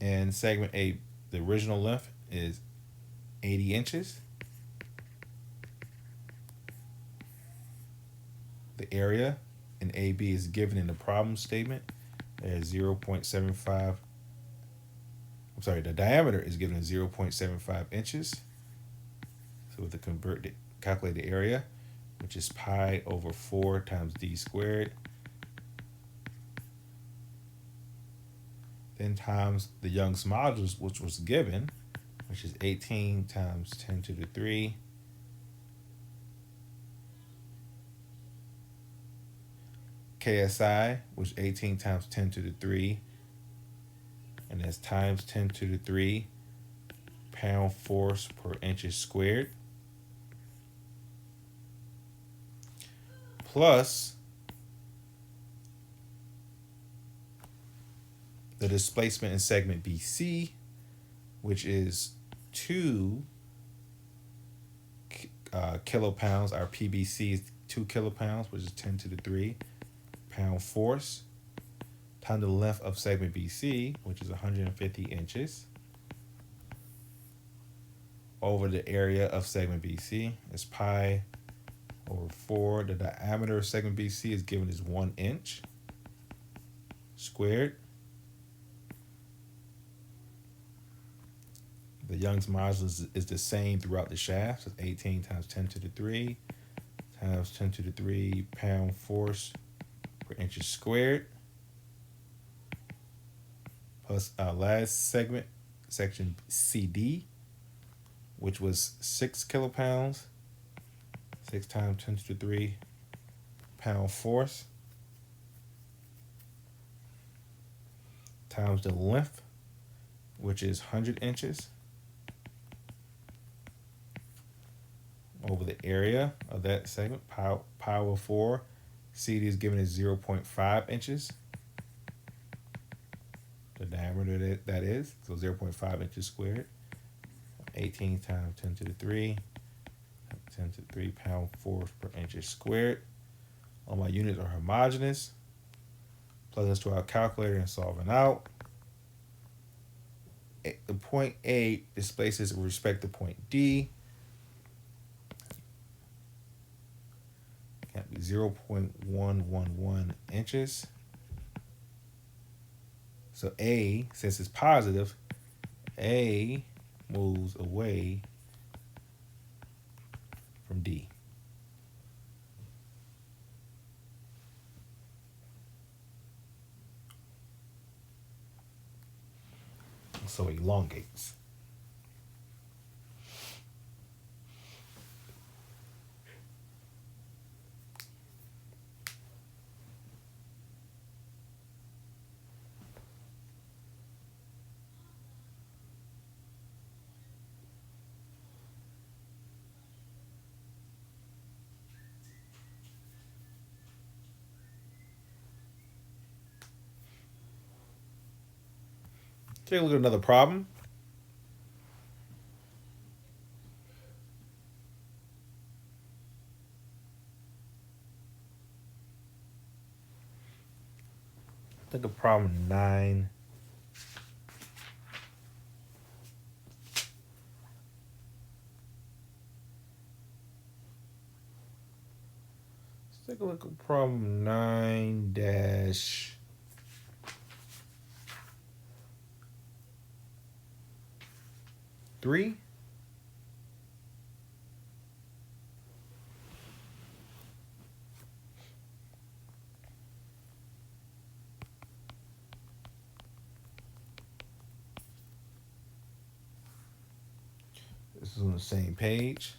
And segment A, the original length is 80 inches. The area in AB is given in the problem statement as 0.75. I'm sorry, the diameter is given as 0.75 inches. So with the calculate the area, which is pi over 4 times d squared. Then times the Young's modulus, which was given, which is 18 times 10 to the 3. KSI, which is 18 times 10 to the 3. And that's times 10 to the 3 pound force per inches squared. Plus the displacement in segment BC, which is 2 kilopounds. Our PBC is 2 kilopounds, which is 10 to the 3 pound force, times the length of segment BC, which is 150 inches, over the area of segment BC is pi over 4. The diameter of segment BC is given as 1 inch squared. The Young's modulus is the same throughout the shaft. So it's 18 times 10 to the 3 times 10 to the 3 pound force per inches squared. Plus our last segment, section CD, which was 6 kilopounds. 6 times 10 to the 3 pound force times the length, which is 100 inches, over the area of that segment, power 4. CD is given as 0.5 inches. the diameter that is. So 0.5 inches squared. 18 times 10 to the 3. 10 to the 3 pound force per inches squared. All my units are homogeneous. Plug this to our calculator and solving out. The point A displaces with respect to point D. Got 0.111 inches. So A, since it's positive, A moves away from D. So elongates. Take a look at another problem. Think of problem 9. Let's take a look at problem 9 dash 3. This is on the same page.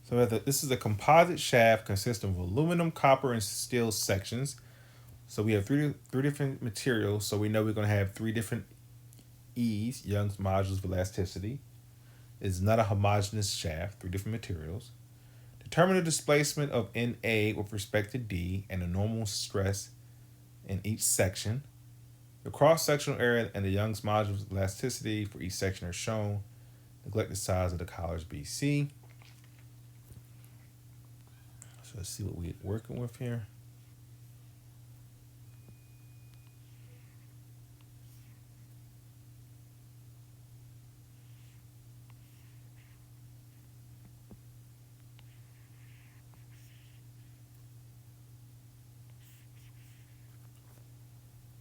So this is a composite shaft consisting of aluminum, copper, and steel sections. So we have three different materials. So we know we're going to have 3 different E's, Young's modulus of elasticity. It's not a homogeneous shaft, 3 different materials. Determine the displacement of NA with respect to D and the normal stress in each section. The cross-sectional area and the Young's modulus of elasticity for each section are shown. Neglect the size of the collars BC. So let's see what we're working with here.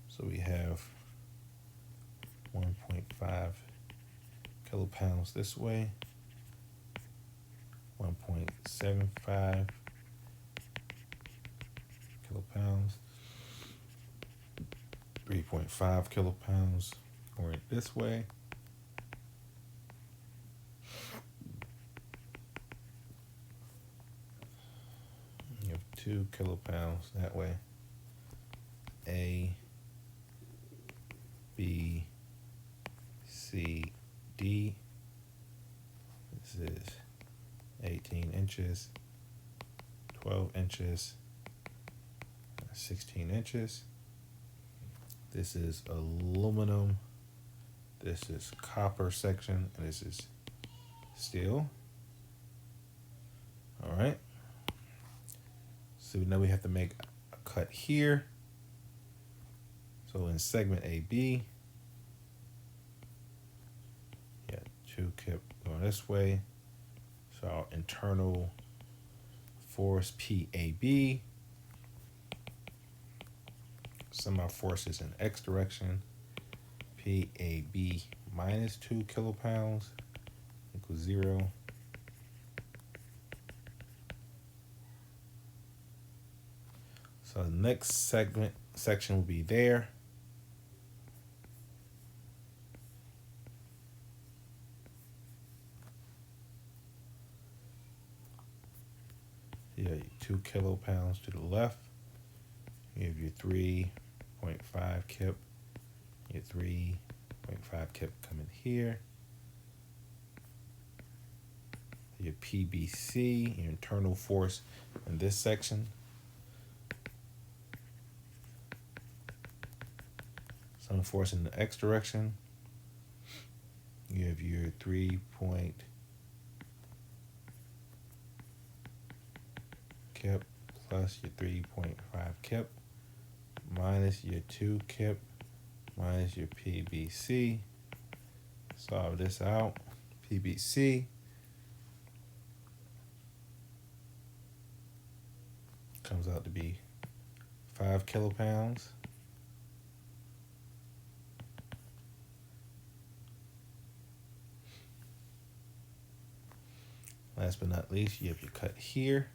So we have 1.5 kilopounds this way, 1.75 kilopounds, 3.5 kilopounds going this way. You have 2 kilopounds that way. A, B, C, D. This is 18 inches, 12 inches, 16 inches. This is aluminum. This is copper section, and this is steel. All right. So now we have to make a cut here. So in segment AB, 2 kip going this way. So our internal force PAB. Sum of our forces in X direction. PAB minus 2 kilopounds equals 0. So the next section will be there. Yeah, 2 kilopounds to the left. You have your 3.5 kip. Your 3.5 kip coming here. Your PBC, your internal force in this section. Some force in the x direction. You have your 3-point kip plus your 3.5 kip minus your 2 kip minus your PBC. Solve this out. PBC comes out to be 5 kilopounds. Last but not least, you have your cut here.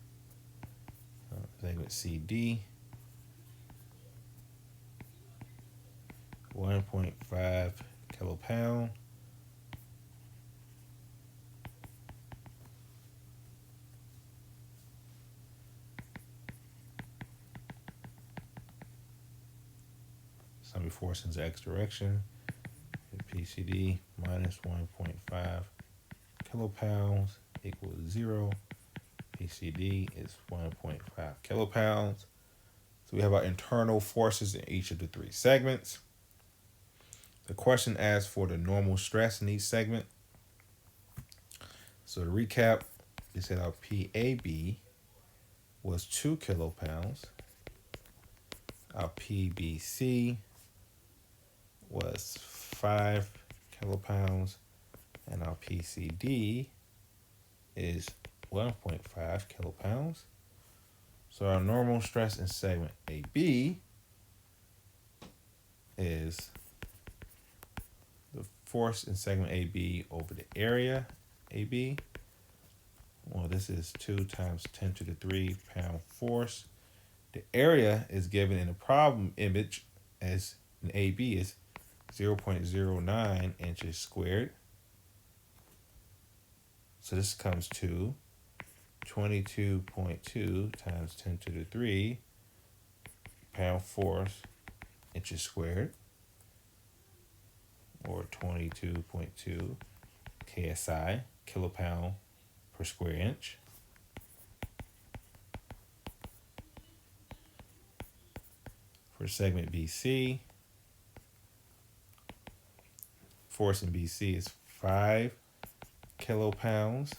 Segment CD. 1.5 kilopound. Sum of force in the x direction. PCD minus 1.5 kilopounds equals 0. PCD is 1.5 kilopounds. So we have our internal forces in each of the 3 segments. The question asks for the normal stress in each segment. So to recap, we said our PAB was 2 kilopounds. Our PBC was 5 kilopounds. And our PCD is 1.5 kilopounds. So our normal stress in segment AB is the force in segment AB over the area AB. Well, this is 2 times 10 to the 3 pound force. The area is given in the problem image as in AB is 0.09 inches squared. So this comes to 22.2 times 10 to the 3 pound force inches squared, or 22.2 KSI, kilopound per square inch. For segment BC, force in BC is 5 kilopounds,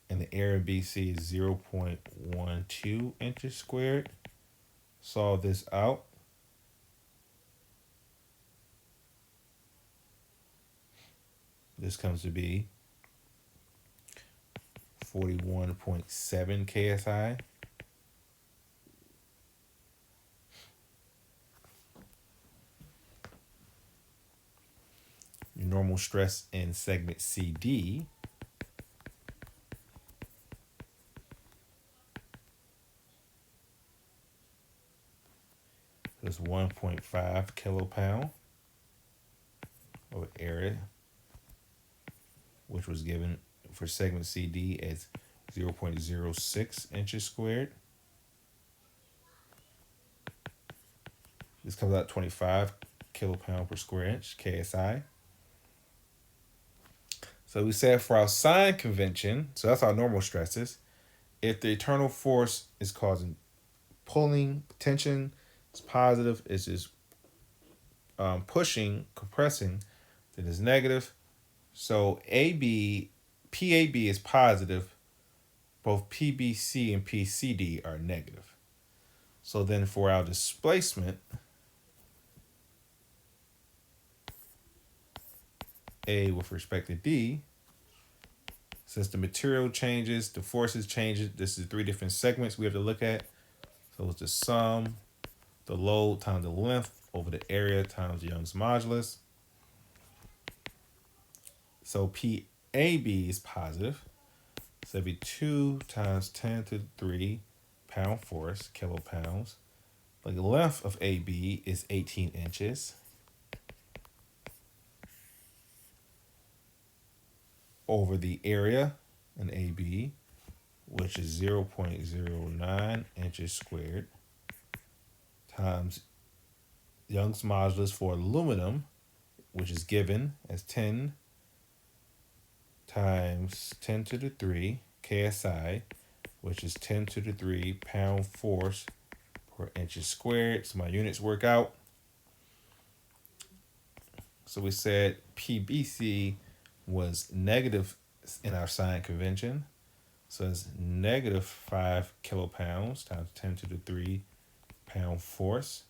and the area in BC is 0.12 inches squared. Solve this out. This comes to be 41.7 KSI. Your normal stress in segment CD is 1.5 kilopound over area, which was given for segment CD as 0.06 inches squared. This comes out 25 kilopound per square inch, KSI. So we said for our sign convention, so that's our normal stresses, if the internal force is causing pulling, tension, it's positive, it's just pushing, compressing, then it's negative. So PAB is positive, both PBC and PCD are negative. So then for our displacement, A with respect to D, since the material changes, the forces changes, this is 3 different segments we have to look at. So it's the sum, the load times the length over the area times Young's modulus. So PAB is positive. So it'd be 2 times 10 to the 3 pound force, kilopounds. But the length of AB is 18 inches. Over the area in AB, which is 0.09 inches squared, times Young's modulus for aluminum, which is given as 10 times 10 to the 3 KSI which is 10 to the 3 pound force per inches squared. So my units work out. So we said PBC was negative in our sign convention. So it's negative 5 kilopounds times 10 to the 3 pound force.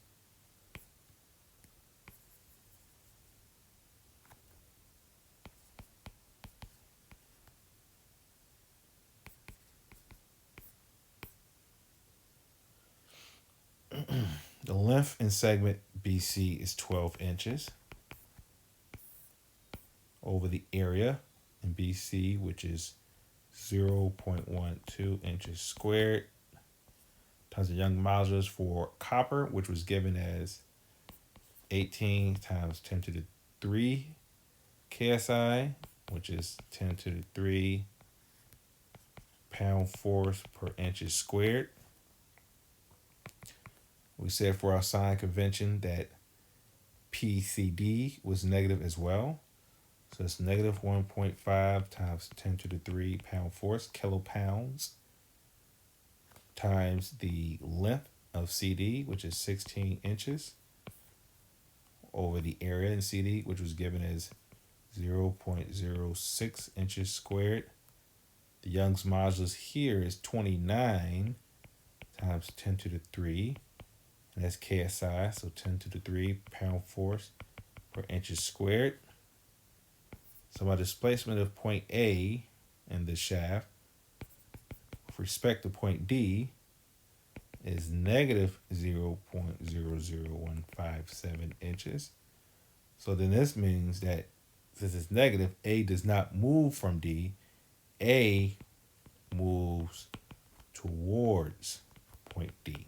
The length in segment BC is 12 inches over the area in BC, which is 0.12 inches squared, times the Young modulus for copper, which was given as 18 times 10 to the 3 KSI, which is 10 to the 3 pound force per inches squared. We said for our sign convention that PCD was negative as well. So it's negative 1.5 times 10 to the 3 pound force, kilopounds, times the length of CD, which is 16 inches, over the area in CD, which was given as 0.06 inches squared. The Young's modulus here is 29 times 10 to the 3, and that's KSI, so 10 to the 3 pound force per inches squared. So my displacement of point A in the shaft with respect to point D is negative 0.00157 inches. So then this means that since it's negative, A does not move from D. A moves towards point D.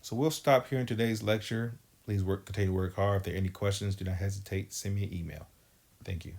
So we'll stop here in today's lecture. Please continue to work hard. If there are any questions, do not hesitate to send me an email. Thank you.